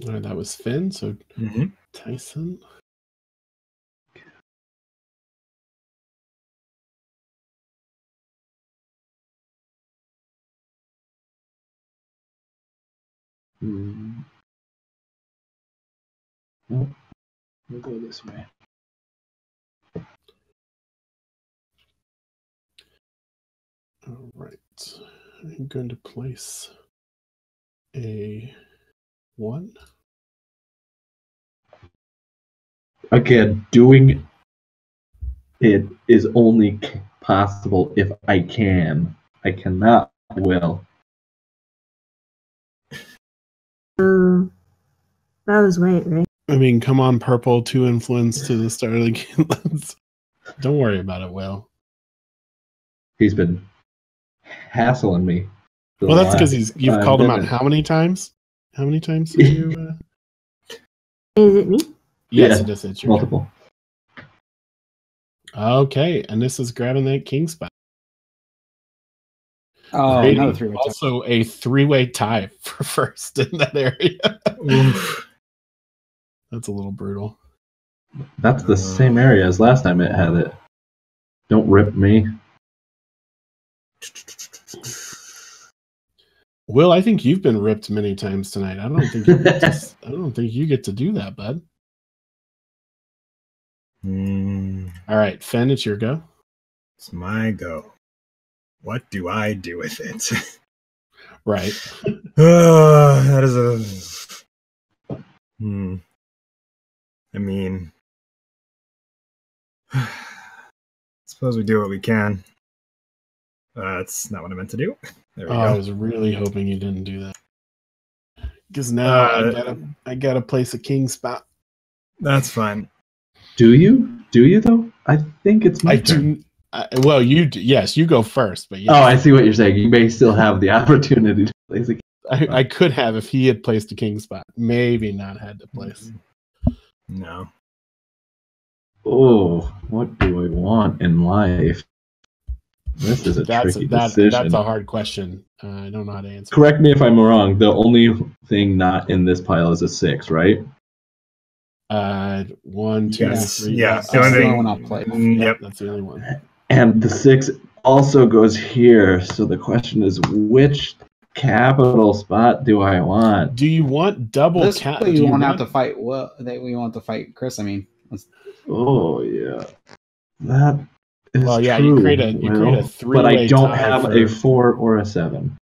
All right, that was Finn. So Tyson. Nope. We'll go this way. All right. I'm going to place a 1. Again, doing it is only possible if I can. I cannot. I will. That was white, right? I mean, come on, purple, 2 influence to the start of the game. Don't worry about it, Will. He's been hassling me. Well, that's because you've called him out how many times? How many times did you? Is it me? Yes, it is. It's your multiple. turn. Okay, and this is grabbing that king spot. Oh, another 3-way tie. Also a 3-way tie for first in that area. That's a little brutal. That's the same area as last time it had it. Don't rip me. Will, I think you've been ripped many times tonight. I don't think you get to, I don't think you get to do that, bud. All right, Finn, it's your go. It's my go. What do I do with it? Right. That is a. I mean, suppose we do what we can. That's not what I meant to do. There we go. I was really hoping you didn't do that. Because now I gotta place a king spot. That's fine. Do you? Do you though? I think it's my turn. Well, you do, yes, you go first, but yes. Oh, I see what you're saying. You may still have the opportunity to place a king spot. I could have if he had placed a king spot. Maybe not had to place. No. Oh, what do I want in life? This is a tricky decision. That's a hard question. I don't know how to answer. Correct me if I'm wrong. The only thing not in this pile is a 6, right? 1, 2, Yes. 3. Yeah, the only one I'll play. Yep, that's the only one. And the 6 also goes here. So the question is, which capital spot do I want? Do you want double? This way you won't have to fight. Well, we want to fight Chris. I mean, oh yeah, that is well, yeah. true. You create a 3-way, but I don't have a 4 or a 7.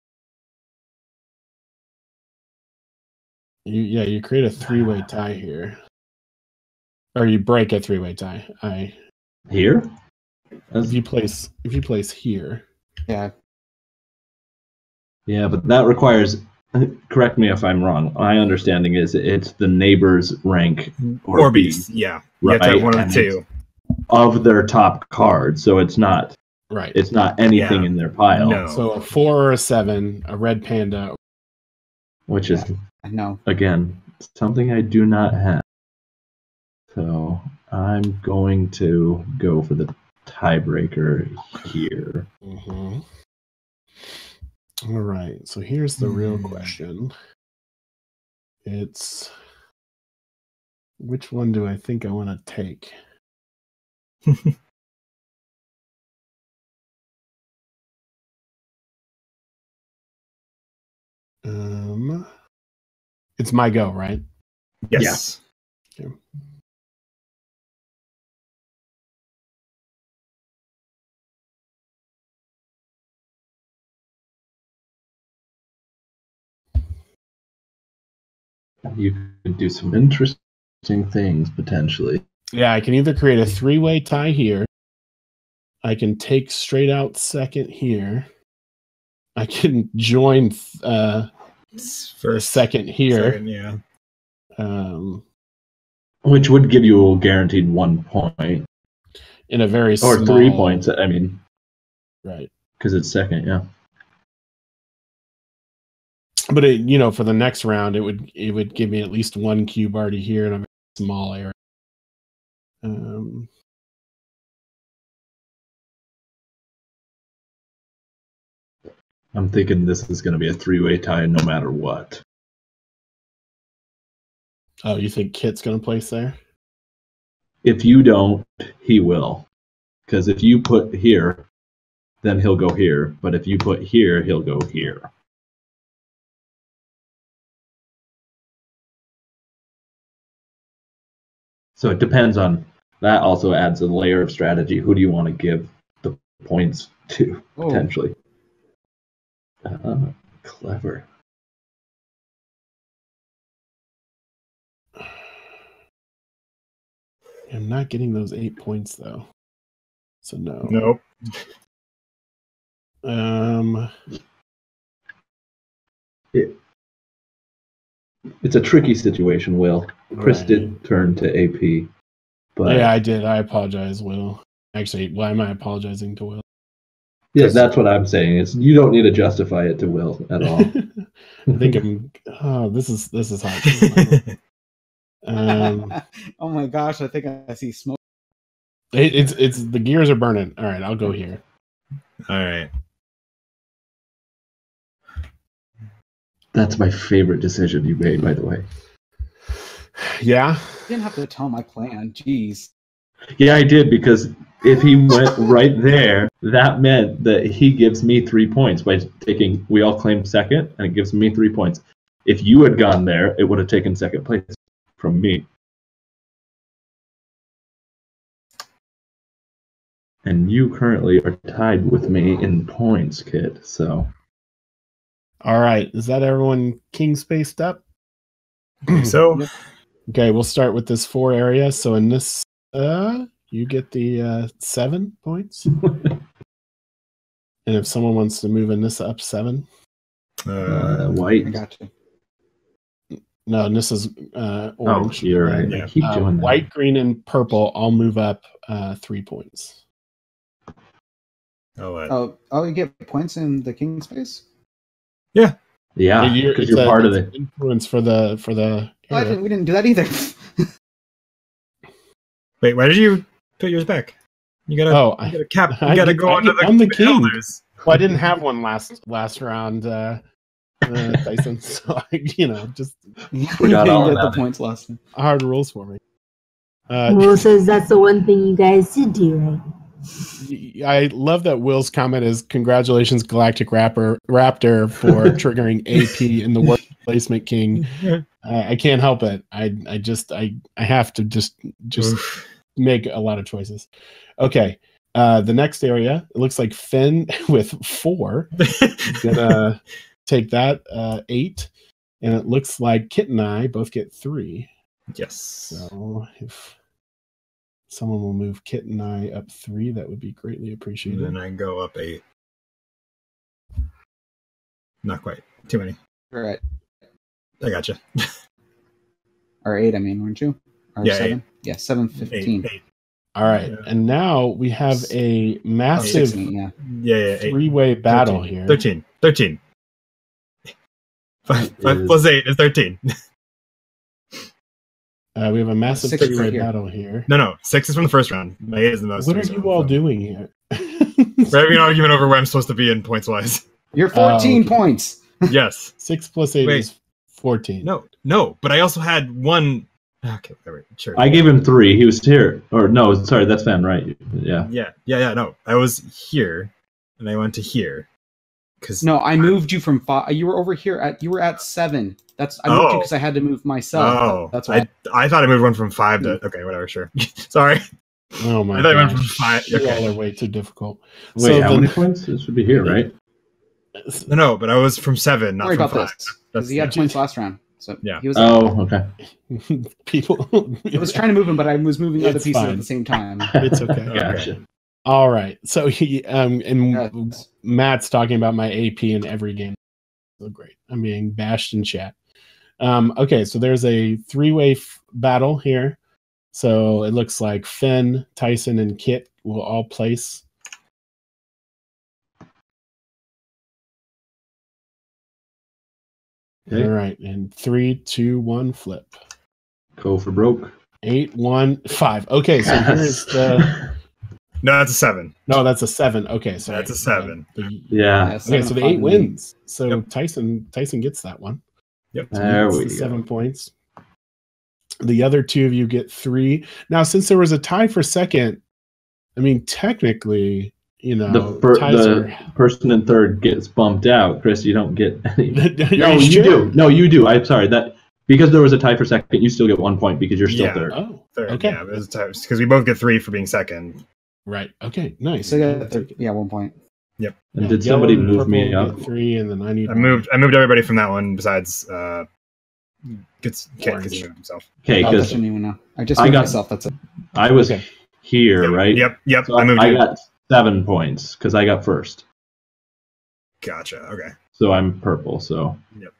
You create a 3-way tie here, or you break a 3-way tie. Here. If you place here. Yeah. Yeah, but that requires. Correct me if I'm wrong. My understanding is it's the neighbor's rank or beast. Yeah, you have to have one of the two of their top card. So it's not right. It's not anything in their pile. No. So a 4 or a 7, a red panda, which is no again something I do not have. So I'm going to go for the tiebreaker here. Mm-hmm. All right, so here's the real question. It's which one do I think I want to take? It's my go, right? Yes. Yeah. Okay. You can do some interesting things potentially. Yeah, I can either create a 3-way tie here. I can take straight out second here. I can join for second here. Second, yeah. Which would give you a guaranteed 1 point. In a very or small... 3 points, I mean. Right. Because it's second, yeah. But it, for the next round, it would give me at least one cube already here in a very small area. I'm thinking this is going to be a 3-way tie no matter what. Oh, you think Kit's going to place there? If you don't, he will. Because if you put here, then he'll go here. But if you put here, he'll go here. So it depends on, that also adds a layer of strategy. Who do you want to give the points to, potentially? Clever. I'm not getting those 8 points, though. So no. Nope. It's a tricky situation, Will. Chris did turn to AP. But yeah, I did. I apologize, Will. Actually, why am I apologizing to Will? Yeah, that's what I'm saying. Is you don't need to justify it to Will at all. I think I'm. Oh, this is hard. Oh my gosh! I think I see smoke. It's the gears are burning. All right, I'll go here. All right. That's my favorite decision you made, by the way. Yeah. You didn't have to tell my plan. Jeez. Yeah, I did, because if he went right there, that meant that he gives me 3 points by taking. We all claim second, and it gives me 3 points. If you had gone there, it would have taken second place from me. And you currently are tied with me in points, kid. So. All right. Is that everyone king spaced up? So. Okay, we'll start with this 4 area. So in this, you get the 7 points. And if someone wants to move in this up 7. White. I got you. No, and this is orange. Oh, you're right. Yeah. Keep doing that. White, green, and purple all move up 3 points. Oh, you get points in the king space? Yeah. Yeah, because you're part of the influence for the Oh, we didn't do that either. Wait, why did you put yours back? You gotta, you gotta go under I'm the king. elders. Well, I didn't have one last round, Tyson. So just forgot all get about the points last time. Hard rules for me. Will says that's the one thing you guys did do right. I love that Will's comment is congratulations, Galactic Raptor, for triggering AP in the work placement king. I can't help it. I have to just make a lot of choices. Okay. The next area, it looks like Finn with 4. Gonna take that 8. And it looks like Kit and I both get 3. Yes. So if someone will move Kit and I up 3, that would be greatly appreciated. And then I go up 8. Not quite. Too many. All right. I gotcha. Or 8, I mean, weren't you? Or yeah, 7? 8. Yeah, 7, 15. 8. All right. Yeah. And now we have a massive 16, 3-way battle 13. here. 13. 13. 5 plus 8 is 13. We have a massive 3-way battle here. No. 6 is from the first round. My 8 is the most. What are you all doing here? We're having an argument over where I'm supposed to be in points wise. You're 14 points. Yes. 6 plus 8 is 14. No, but I also had 1. Okay, whatever. Sure. I gave him 3. He was here. Or no, sorry, that's Fenn, right? Yeah. Yeah. No, I was here, and I went to here. No, I moved you from 5. You were over here you were at 7. I moved you because I had to move myself. Oh, that's why. I thought I moved one from 5 to. Okay, whatever. Sure. Sorry. Oh my! I thought I went from 5. You all are way too difficult. Wait, how many points? This should be here, right? No, but I was from 7, not Worry from about 5. this because he had points last round. So yeah. He was. Oh, okay. People. I was trying to move him, but I was moving other pieces at the same time. It's okay. Gotcha. All right. So and Matt's talking about my AP in every game. So great. I'm being bashed in chat. Okay, so there's a 3-way battle here. So it looks like Finn, Tyson, and Kit will all place. Okay. All right, and 3, 2, 1, flip. Go for broke. 8, 1, 5. Okay, so here's the. No, that's a 7. No, that's a 7. Okay, sorry. That's a 7. Yeah. Okay, so the 8 wins. So Yep. Tyson gets that one. Yep. So There he we gets the go. 7 points. The other two of you get 3. Now, since there was a tie for second, I mean, technically, you know, the person in third gets bumped out. Chris, you don't get any. No, you you do. No, you do. I'm sorry. That because there was a tie for second, you still get 1 point because you're still third. Oh, Third, okay. yeah, because we both get 3 for being second. Right. Okay. Nice. So I got 1 point. Yep. And did somebody Yellow and move me purple up? get 3, and then I need. I moved everybody from that one besides gets Kit Orange. because he moved himself. Okay, I'll because touch anyone now. I just moved myself. That's it. I was Okay. here, right? Yep. So I moved I you. got 7 points because I got first. Gotcha. Okay. So I'm purple. So Yep.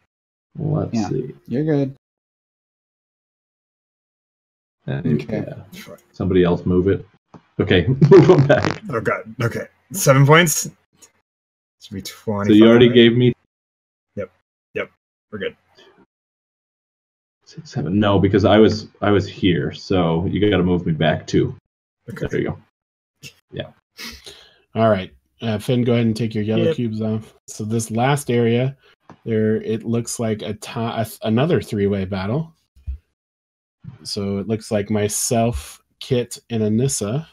Let's Yeah. see. You're good. Okay. Somebody else move it. Okay, move them back. Oh god. Okay. 7 points. Should be 20. So you already gave me Yep. We're good. 6, 7. No, because I was here, so you got to move me back too. Okay. There you go. Yeah. All right, Finn, go ahead and take your yellow Yep. cubes off. So this last area, there it looks like another 3-way battle. So it looks like myself, Kit, and Anissa.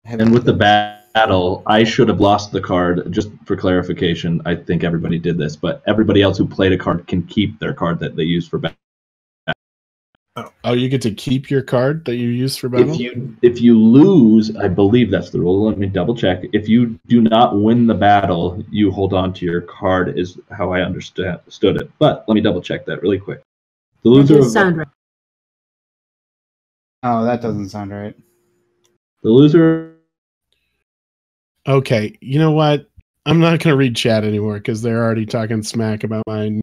And with the battle, I should have lost the card. Just for clarification, I think everybody did this, but everybody else who played a card can keep their card that they used for battle. Oh, you get to keep your card that you used for battle? If you lose, I believe that's the rule. Let me double check. If you do not win the battle, you hold on to your card. Is how I understood it. But let me double check that really quick. The That loser does of sound right. Oh, that doesn't sound right. the loser. Okay, you know what? I'm not going to read chat anymore because they're already talking smack about my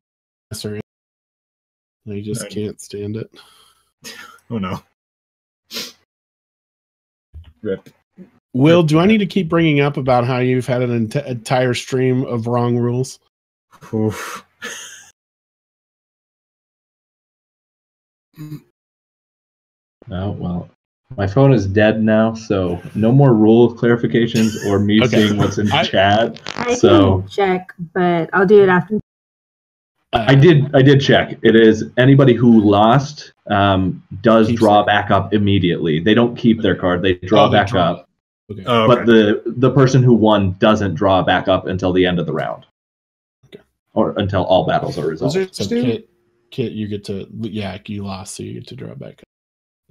answer. I just can't stand it. Oh no. Rip. Will, do I need to keep bringing up about how you've had an entire stream of wrong rules? Oof. Oh well, my phone is dead now, so no more rule clarifications or me Okay. seeing what's in chat. I So can check, but I'll do it after. I did check. It is anybody who lost does Keeps draw it. back up immediately. They don't keep their card; they draw They back draw. up. Okay. Oh, okay. But the person who won doesn't draw back up until the end of the round, or until all battles are resolved. So Kit, you get to you lost, so you get to draw back up.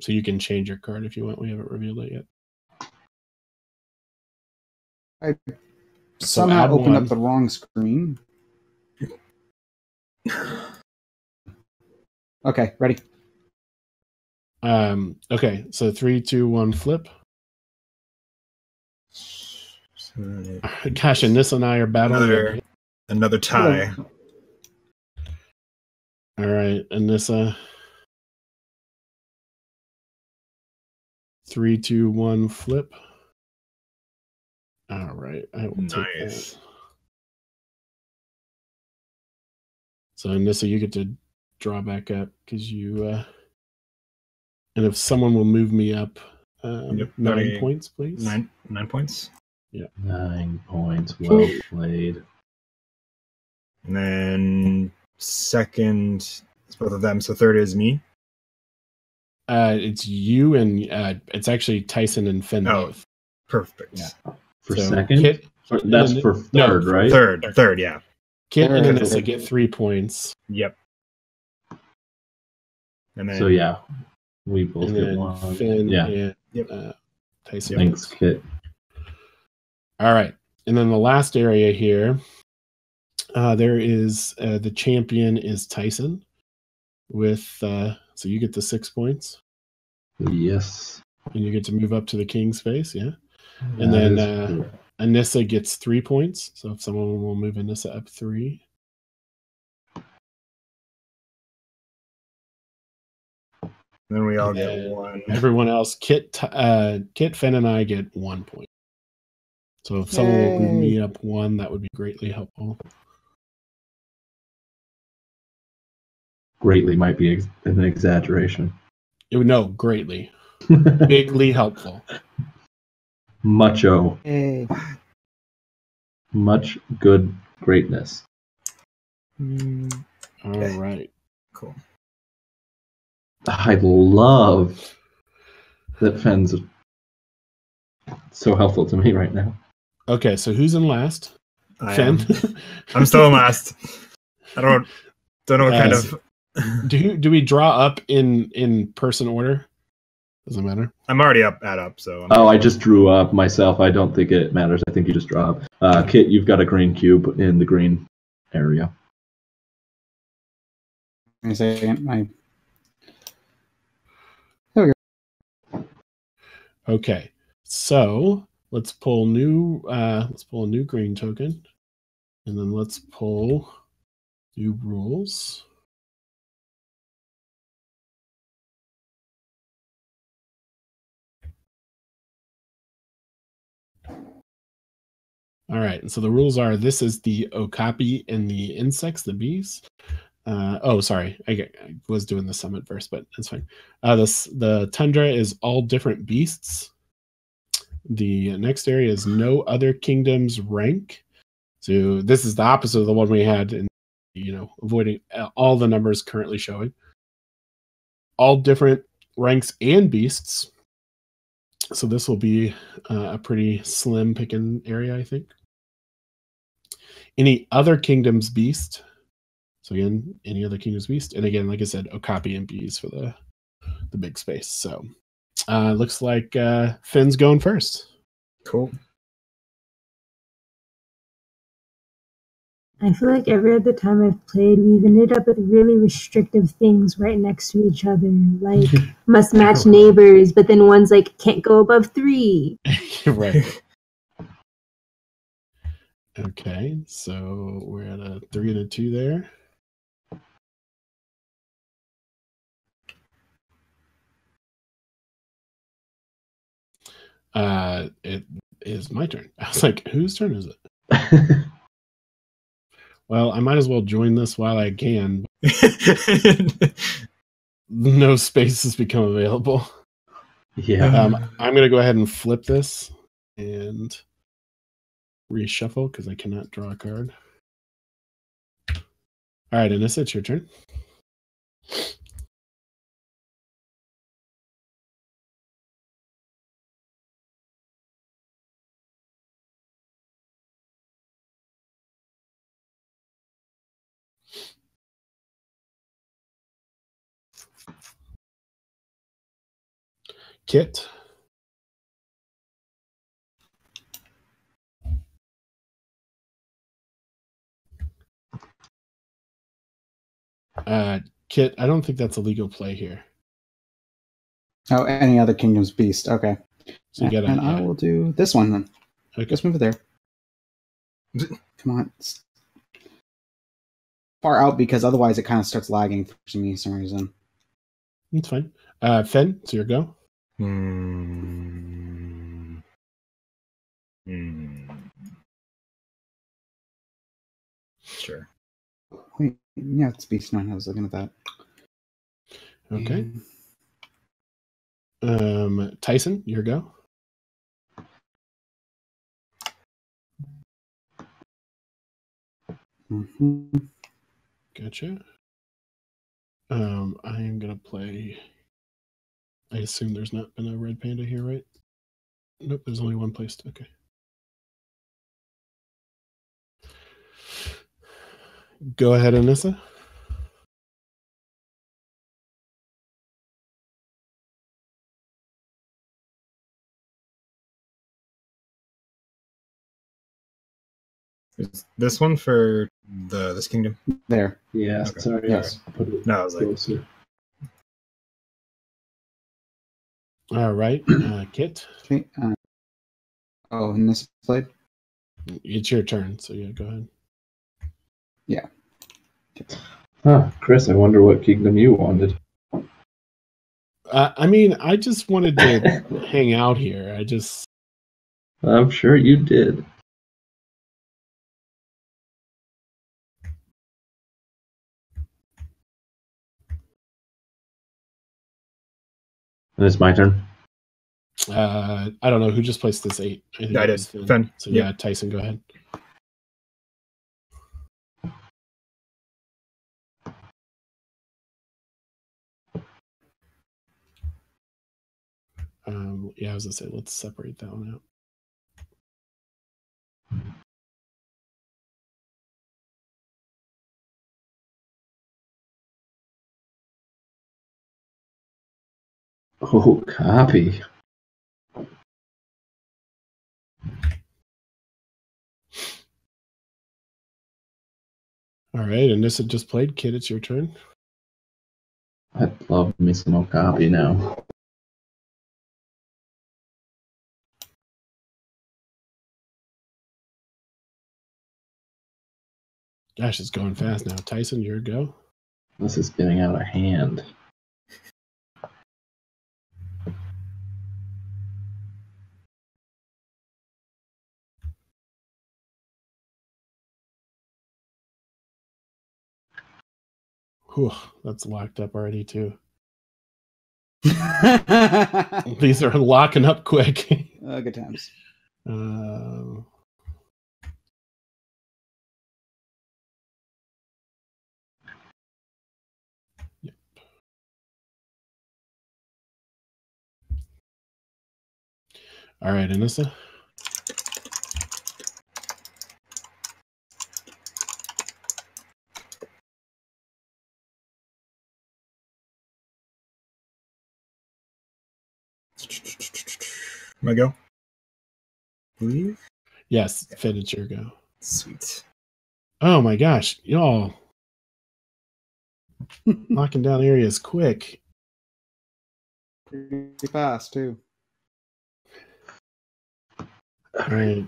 So you can change your card if you want. We haven't revealed it yet. I So somehow add opened one. up the wrong screen. Okay, ready. Okay, so 3, 2, 1, flip. Gosh, and this and I are battling. Another tie. All right, Anissa. 3, 2, 1, flip. All right, I will take Nice. that. So Anissa, you get to draw back up because you. And if someone will move me up, 9 points, please. 9 points. Yeah. 9 points. Well played. And then second is both of them. So third is me. It's you and it's actually Tyson and Finn both. Perfect. Yeah. For So second? Kit, That's for third, right? Third, yeah. Kit and Third. Anissa get 3 points. Yep. And then So yeah, we both And get then 1. Finn Yeah. and Tyson. Thanks, Kit. All right. And then the last area here, there is the champion is Tyson with, so you get the 6 points. Yes. And you get to move up to the king space, yeah. That And then is correct. Anissa gets 3 points. So if someone will move Anissa up 3. then we all And get then 1. Everyone else, Kit, Finn, and I get 1 point. So if someone will move Yay. me up 1, that would be greatly helpful. Greatly might be an exaggeration. No, greatly. Bigly helpful. Mucho. Yay. Much good greatness. All right. Cool. I love that Fenn's so helpful to me right now. Okay, so who's in last? I Fen? am. I'm still in last. I don't know what kind of. Do we draw up in person order? Doesn't matter. I'm already up, so. I just drew up myself. I don't think it matters. I think you just draw up. Kit, you've got a green cube in the green area. Give me a second. There we go. Okay, so let's pull a new green token, and then let's pull new rules. All right, and so the rules are: this is the okapi and the insects, the bees. Sorry, I was doing the summit first, but that's fine. The tundra is all different beasts. The next area is no other kingdom's rank. So this is the opposite of the one we had in, avoiding all the numbers currently showing. All different ranks and beasts. So this will be a pretty slim picking area, I think. Any other kingdom's beast. So again, any other kingdom's beast. And again, like I said, okapi and bees for the big space. So looks like Finn's going first. Cool. I feel like every other time I've played, we've ended up with really restrictive things right next to each other, like must match neighbors, but then one's like can't go above 3. Right. Okay, so we're at a 3 and a 2 there. It is my turn. I was like, whose turn is it? Well, I might as well join this while I can. No spaces become available. Yeah. I'm going to go ahead and flip this and reshuffle because I cannot draw a card. All right, Anissa, it's your turn. Kit. Kit, I don't think that's a legal play here. Oh, any other kingdom's beast. Okay. So you And I will do this one then. Okay. Just move it there. Come on. It's far out because otherwise it kind of starts lagging for some reason. It's fine. Fen, it's your go. Sure. Wait, yeah, it's beast 9. I was looking at that. Okay. Tyson, your go. Mm-hmm. Gotcha. I am gonna play. I assume there's not been a red panda here, right? Nope, there's only one placed. Okay. Go ahead, Anissa. Is this one for this kingdom? There. Yeah, Okay. sorry. Yes. Put it No, I was like, closer. All right, Kit. Okay. And this played? It's your turn, so yeah, go ahead. Yeah. Huh, Chris, I wonder what kingdom you wanted. I mean, I just wanted to hang out here. I'm sure you did. And it's my turn. I don't know who just placed this 8. I think I it did. was Finn. Finn. So Yep. yeah, Tyson, go ahead. Yeah, I was gonna say let's separate that one out. Oh, copy. All right, and this had just played. Kid, it's your turn. I'd love me some Okapi now. Gosh, it's going fast now. Tyson, your go. This is getting out of hand. Whew, that's locked up already too. These are locking up quick. Good times. Yep. All right, Anissa. My go. Believe. Yes, Finn, it's your go. Sweet. Oh my gosh, y'all knocking down areas quick. Pretty fast too. All right.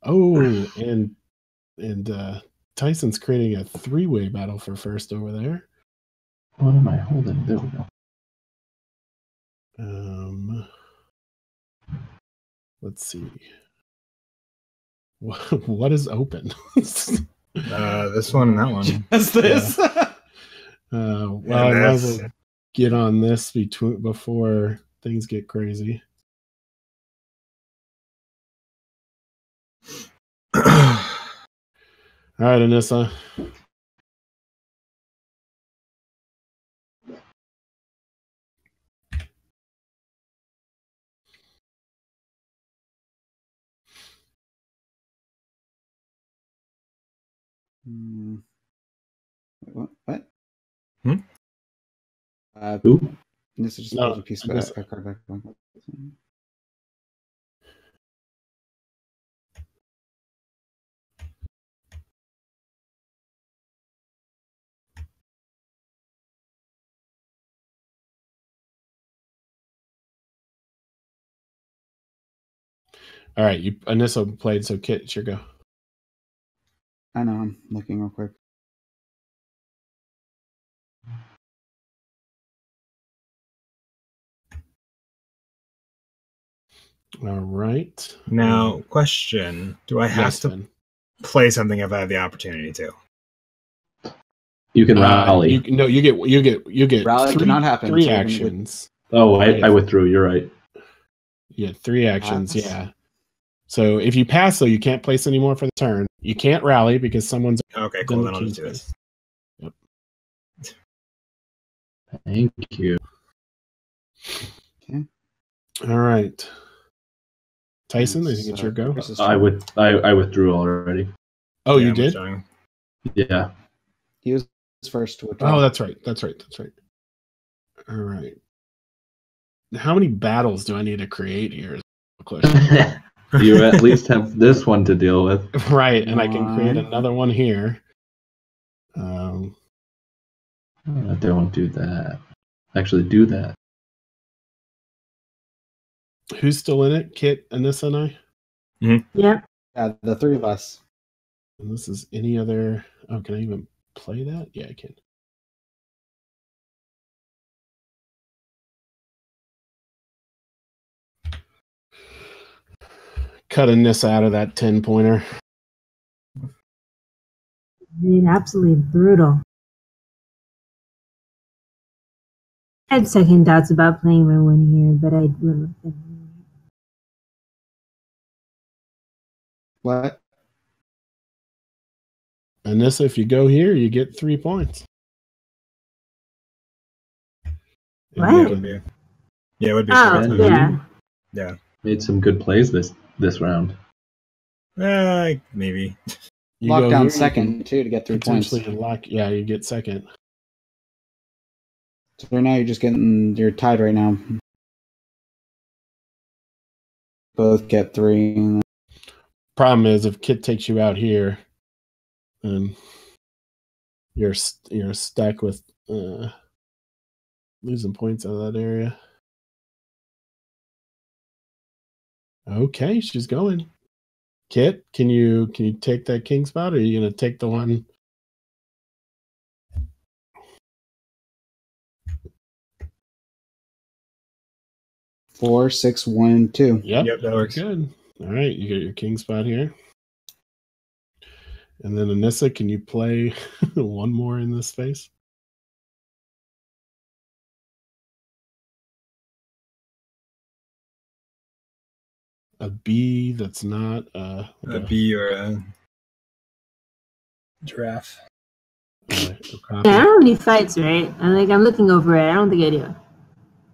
Oh, and Tyson's creating a 3-way battle for first over there. What am I holding? There we go. Let's see. What is open? This one and that one. Just this. Well, I might as well get on this before things get crazy. All right, Anissa. What? Who? This is just No, a piece I guess- back. A card back. All right, Anissa played, so Kit, it's your go. I know. I'm looking real quick. All right. Now, question: do I have Yes, to Finn. play something if I have the opportunity to? You can rally. You get Rally cannot happen. Three So we're gonna actions. I withdrew. You're right. You get 3 actions. Pass. Yeah. So if you pass, though, you can't place anymore for the turn. You can't rally because someone's Okay, cool. done Then the I'll just key do this. place. Thank you. Okay. All right. Tyson, I think it's So, your go. Chris is I turn. withdrew already. Oh, Yeah, you I'm did? withdrawing. Yeah. He was first to withdraw. Oh, that's right. All right. How many battles do I need to create here? Is the question. You at least have this one to deal with. Right, and I can create One. another one here. Don't do that. Actually, do that. Who's still in it? Kit, Anissa, and I? Yep. Yeah, the 3 of us. And this is any other... Oh, can I even play that? Yeah, I can. cut Anissa out of that 10-pointer. Absolutely brutal. I had second thoughts about playing my one here, but I went with it. What? Anissa, if you go here, you get 3 points. What? Yeah, it would be. Yeah, it would be. Oh, Ben, yeah. Yeah. Made some good plays this round. Maybe. You Lock go down here, second, too, to get 3 points. potentially yeah, you get second. So right now you're tied right now. Both get 3. Problem is, if Kit takes you out here, then you're stuck with losing points out of that area. Okay, she's going. Kit, can you take that king spot, or are you gonna take the one? Four, 6, 1, 2. Yep, that works. Good. All right, you got your king spot here. And then Anissa, can you play one more in this space? A bee that's not A bee or a giraffe. Yeah, I don't have any fights, right? I'm looking over it. I don't think I do. I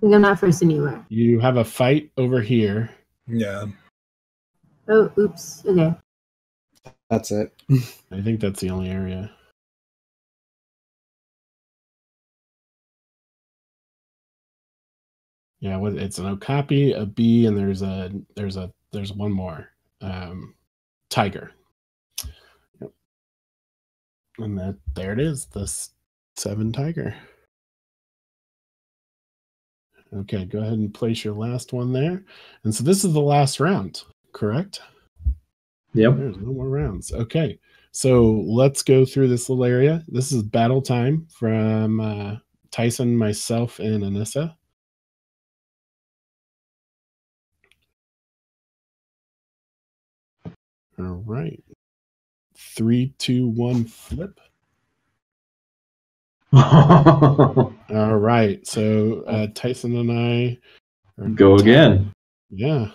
think I'm not first anywhere. You have a fight over here. Yeah. Oh, oops. Okay. That's it. I think that's the only area. Yeah, it's an okapi, a bee, and there's one more. Tiger. Yep. And there it is, the 7 tiger. Okay, go ahead and place your last one there. And so this is the last round, correct? Yep. There's no more rounds. Okay, so let's go through this little area. This is battle time from Tyson, myself, and Anissa. All right. 3, 2, 1, flip. All right. So Tyson and I Go again. Yeah.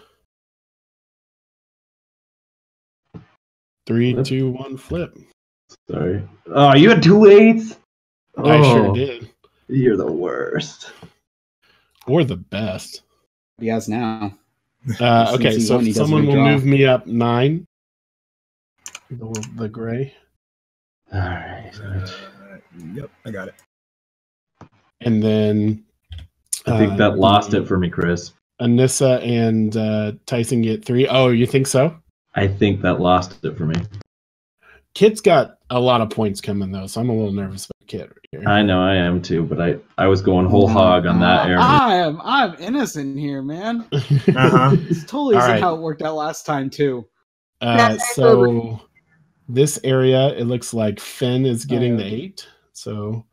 3, 2, 1, flip. Sorry. Oh, you had 2 8s? I sure did. You're the worst. Or the best. He has now. Okay, he so won, he doesn't someone will withdraw. move me up 9. The gray. All right. Yep, I got it. And then I think that lost it for me, Chris. Anissa and Tyson get 3. Oh, you think so? I think that lost it for me. Kit's got a lot of points coming though, so I'm a little nervous about Kit right here. I know I am too, but I was going whole hog on that area. I'm innocent here, man. Uh-huh. It's totally All right. how it worked out last time too. So this area, it looks like Finn is getting the 8. So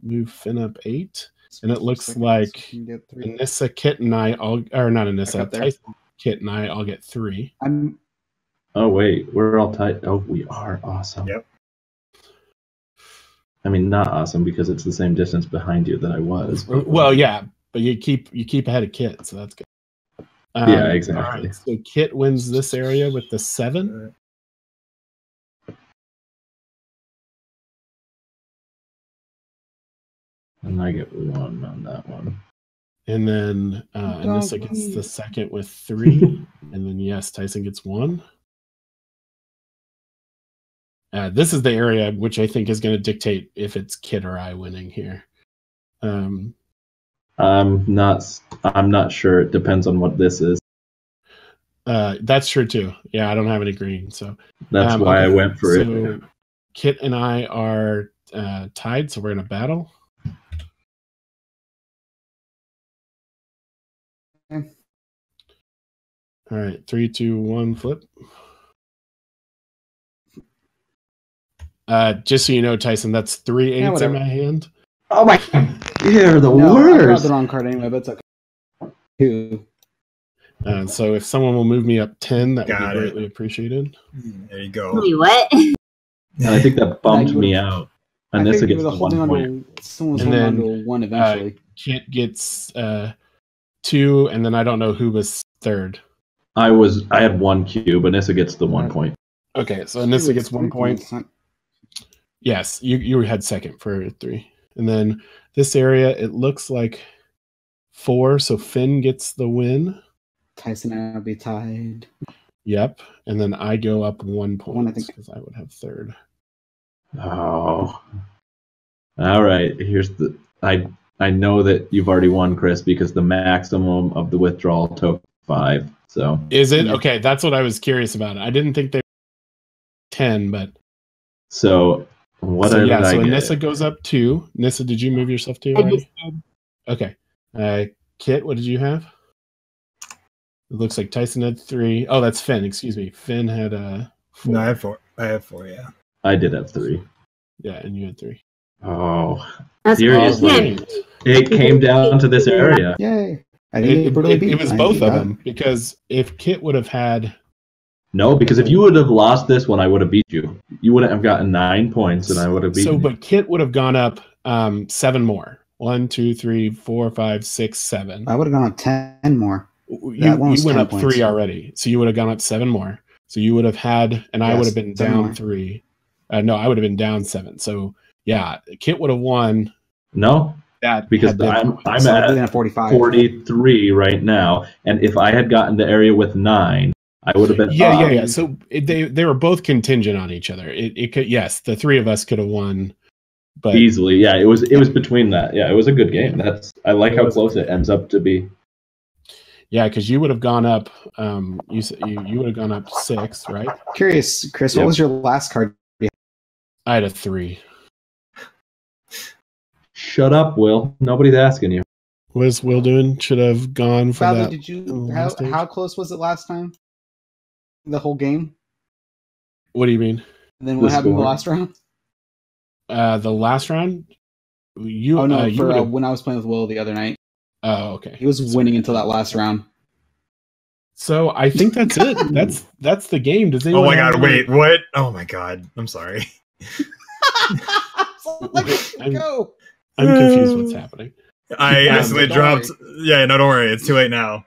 move Finn up 8. And it looks like Anissa, Kit, and I all, or not Anissa, Tyson, Kit, and I all get 3. Oh wait, we're all tight. Oh, we are awesome. Yep. I mean, not awesome because it's the same distance behind you that I was. Well, yeah, but you keep ahead of Kit, so that's good. Yeah, exactly. All right, so Kit wins this area with the 7. And I get 1 on that one. And then Anissa gets the second with 3. And then, yes, Tyson gets 1. This is the area which I think is going to dictate if it's Kit or I winning here. I'm not sure. It depends on what this is. That's true too. Yeah, I don't have any green, so that's why I went for it. Kit and I are tied, so we're in a battle. Okay. All right, 3, 2, 1, flip. Just so you know, Tyson, that's 3 8s in my hand. Oh my! You're the I grabbed worst. the wrong card anyway, but it's okay. 2. So if someone will move me up 10, that would Got be it. greatly appreciated. There you go. Wait, what? And I think that bumped you me would've- out. I And this figured you gets were the holding 1 on point. to someone was And holding on then, to a 1 eventually. Kit gets 2, and then I don't know who was third. I had 1 cube. Anissa gets the 1 point. Okay, so Anissa gets 1 point. points. Yes, you had second for 3. And then this area, it looks like 4, so Finn gets the win. Tyson and I'll be tied. Yep. And then I go up 1 point I think. because I would have third. Oh. All right. Here's the I know that you've already won, Chris, because the maximum of the withdrawal took 5. So Is it? Okay, that's what I was curious about. I didn't think they were 10, but so what did I so get? Nissa goes up 2. Nissa, did you move yourself to? I just did. Okay. Kit, what did you have? It looks like Tyson had 3. Oh, that's Finn. Excuse me. Finn had 4. No, I have 4. Yeah. I did have 3. Yeah, and you had 3. Oh, That's seriously. awesome. It came down to this area. Yay! I think It was both of them, because if Kit would have had... No, because if you would have lost this one, I would have beat you. You wouldn't have gotten 9 points, and I would have beaten you. But Kit would have gone up 7 more. 1, 2, 3, 4, 5, 6, 7. I would have gone up 10 more. You one was went 10 up points. 3 already, so you would have gone up 7 more. So you would have had, and I Yes, would have been 7 down more. 3. No, I would have been down 7. So yeah, Kit would have won. No, That because had been- I'm So at at 45. 43 right now, and if I had gotten the area with 9, I would have been yeah. So they were both contingent on each other. It could, yes, the 3 of us could have won, but easily. Yeah, it was between that. Yeah, it was a good game. I like how close it ends up to be. yeah, because you would have gone up. You would have gone up 6, right? Curious, Chris, Yep. what was your last card? I had a 3. Shut up, Will. Nobody's asking you. What is Will doing? Should have gone for Bradley, that. did you? last stage? How close was it last time? The whole game. What do you mean? And then what The happened score. the last round? The last round. You. Oh no, you for would've- when I was playing with Will the other night, Oh, okay. he was winning until that last round. So I think that's it. That's the game. Does Oh anyone? my have god! any- Wait, what? Oh my god! I'm sorry. Go. I'm confused. What's happening? I accidentally don't dropped. Yeah, no, don't worry. It's too late now.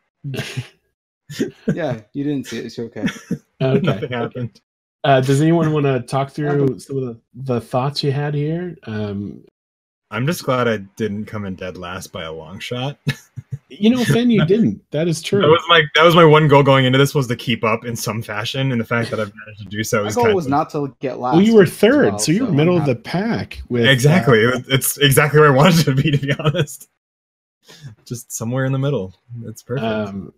Yeah, you didn't see it. It's okay. Okay. Nothing happened. Does anyone want to talk through some of the thoughts you had here? I'm just glad I didn't come in dead last by a long shot. Finn, you didn't. That is true. That was my one goal going into this, was to keep up in some fashion, and the fact that I've managed to do so My is goal kind was of not to get last. Well, you were as third, well, so you were I'm middle of the happy. pack. With exactly. It's exactly where I wanted to be honest. Just somewhere in the middle. It's perfect.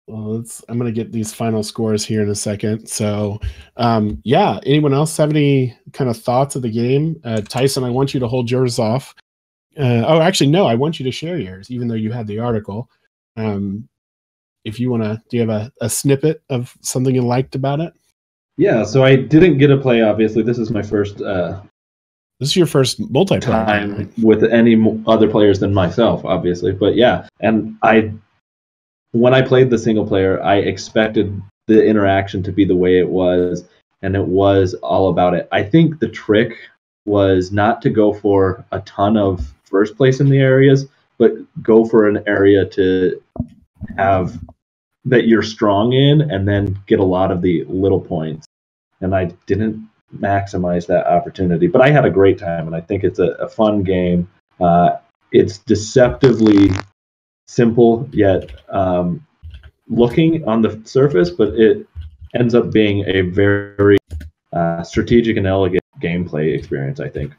Well, I'm going to get these final scores here in a second. So, yeah, anyone else have any kind of thoughts of the game? Tyson, I want you to hold yours off. Actually, no, I want you to share yours, even though you had the article. If you want to, do you have a snippet of something you liked about it? Yeah, so I didn't get to play, obviously. This is my first This is your first multiplayer game, time right? with any other players than myself, obviously. But yeah, and when I played the single player, I expected the interaction to be the way it was, and it was all about it. I think the trick was not to go for a ton of first place in the areas, but go for an area to have that you're strong in, and then get a lot of the little points. And I didn't maximize that opportunity, but I had a great time, and I think it's a fun game. It's deceptively simple, yet looking on the surface, but it ends up being a very strategic and elegant gameplay experience, I think.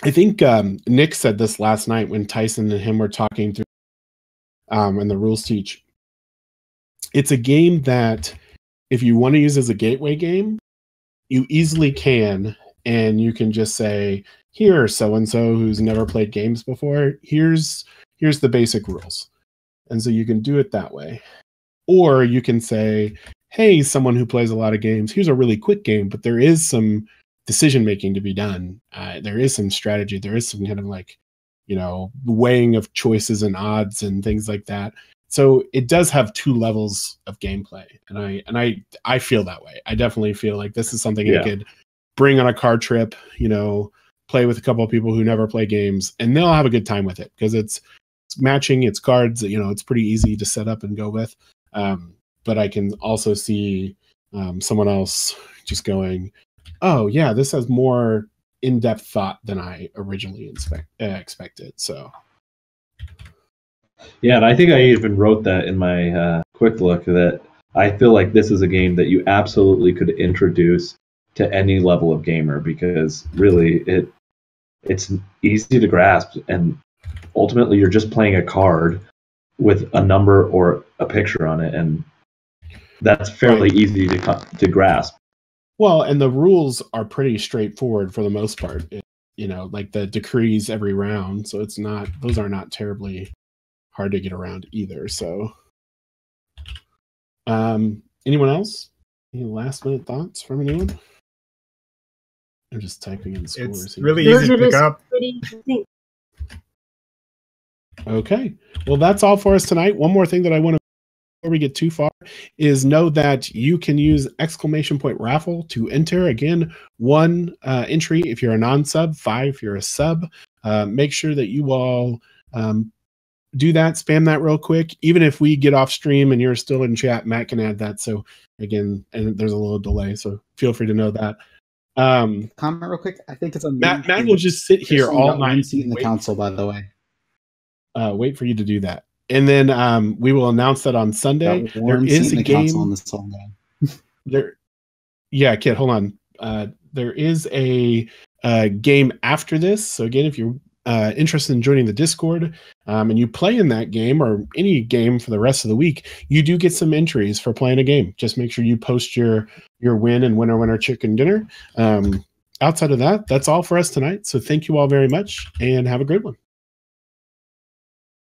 I think Nick said this last night when Tyson and him were talking through and the rules teach. It's a game that if you want to use as a gateway game, you easily can, and you can just say, here, so-and-so who's never played games before, here's the basic rules. And so you can do it that way. Or you can say, hey, someone who plays a lot of games, here's a really quick game, but there is some decision making to be done. There is some strategy. There is some kind of like weighing of choices and odds and things like that. So it does have 2 levels of gameplay, and I feel that way. I definitely feel like this is something I could bring on a car trip, play with a couple of people who never play games, and they'll have a good time with it because it's matching, it's cards, it's pretty easy to set up and go with. But I can also see someone else just going, oh yeah, this has more in-depth thought than I originally expected. So yeah, and I think I even wrote that in my quick look that I feel like this is a game that you absolutely could introduce to any level of gamer because really it's easy to grasp, and ultimately you're just playing a card with a number or a picture on it, and that's fairly easy to grasp. Well, and the rules are pretty straightforward for the most part. Like the decrees every round, so those are not terribly hard to get around either. So, anyone else? Any last minute thoughts from anyone? I'm just typing in scores. It's really easy to pick up. Okay, well, that's all for us tonight. One more thing that I want to, before we get too far, is know that you can use !raffle to enter. Again, 1 entry if you're a non-sub, 5 if you're a sub. Make sure that you all do that, spam that real quick. Even if we get off stream and you're still in chat, Matt can add that. So again, and there's a little delay, so feel free to know that. Comment real quick. I think it's a Matt will just sit here all night. Seat in the council, by the way. Wait for you to do that. And then we will announce that on Sunday. There is a game on this there. Yeah, Kit, hold on. There is a game after this. So again, if you're interested in joining the Discord and you play in that game or any game for the rest of the week, you do get some entries for playing a game. Just make sure you post your win and winner chicken dinner. Outside of that, that's all for us tonight. So thank you all very much and have a great one.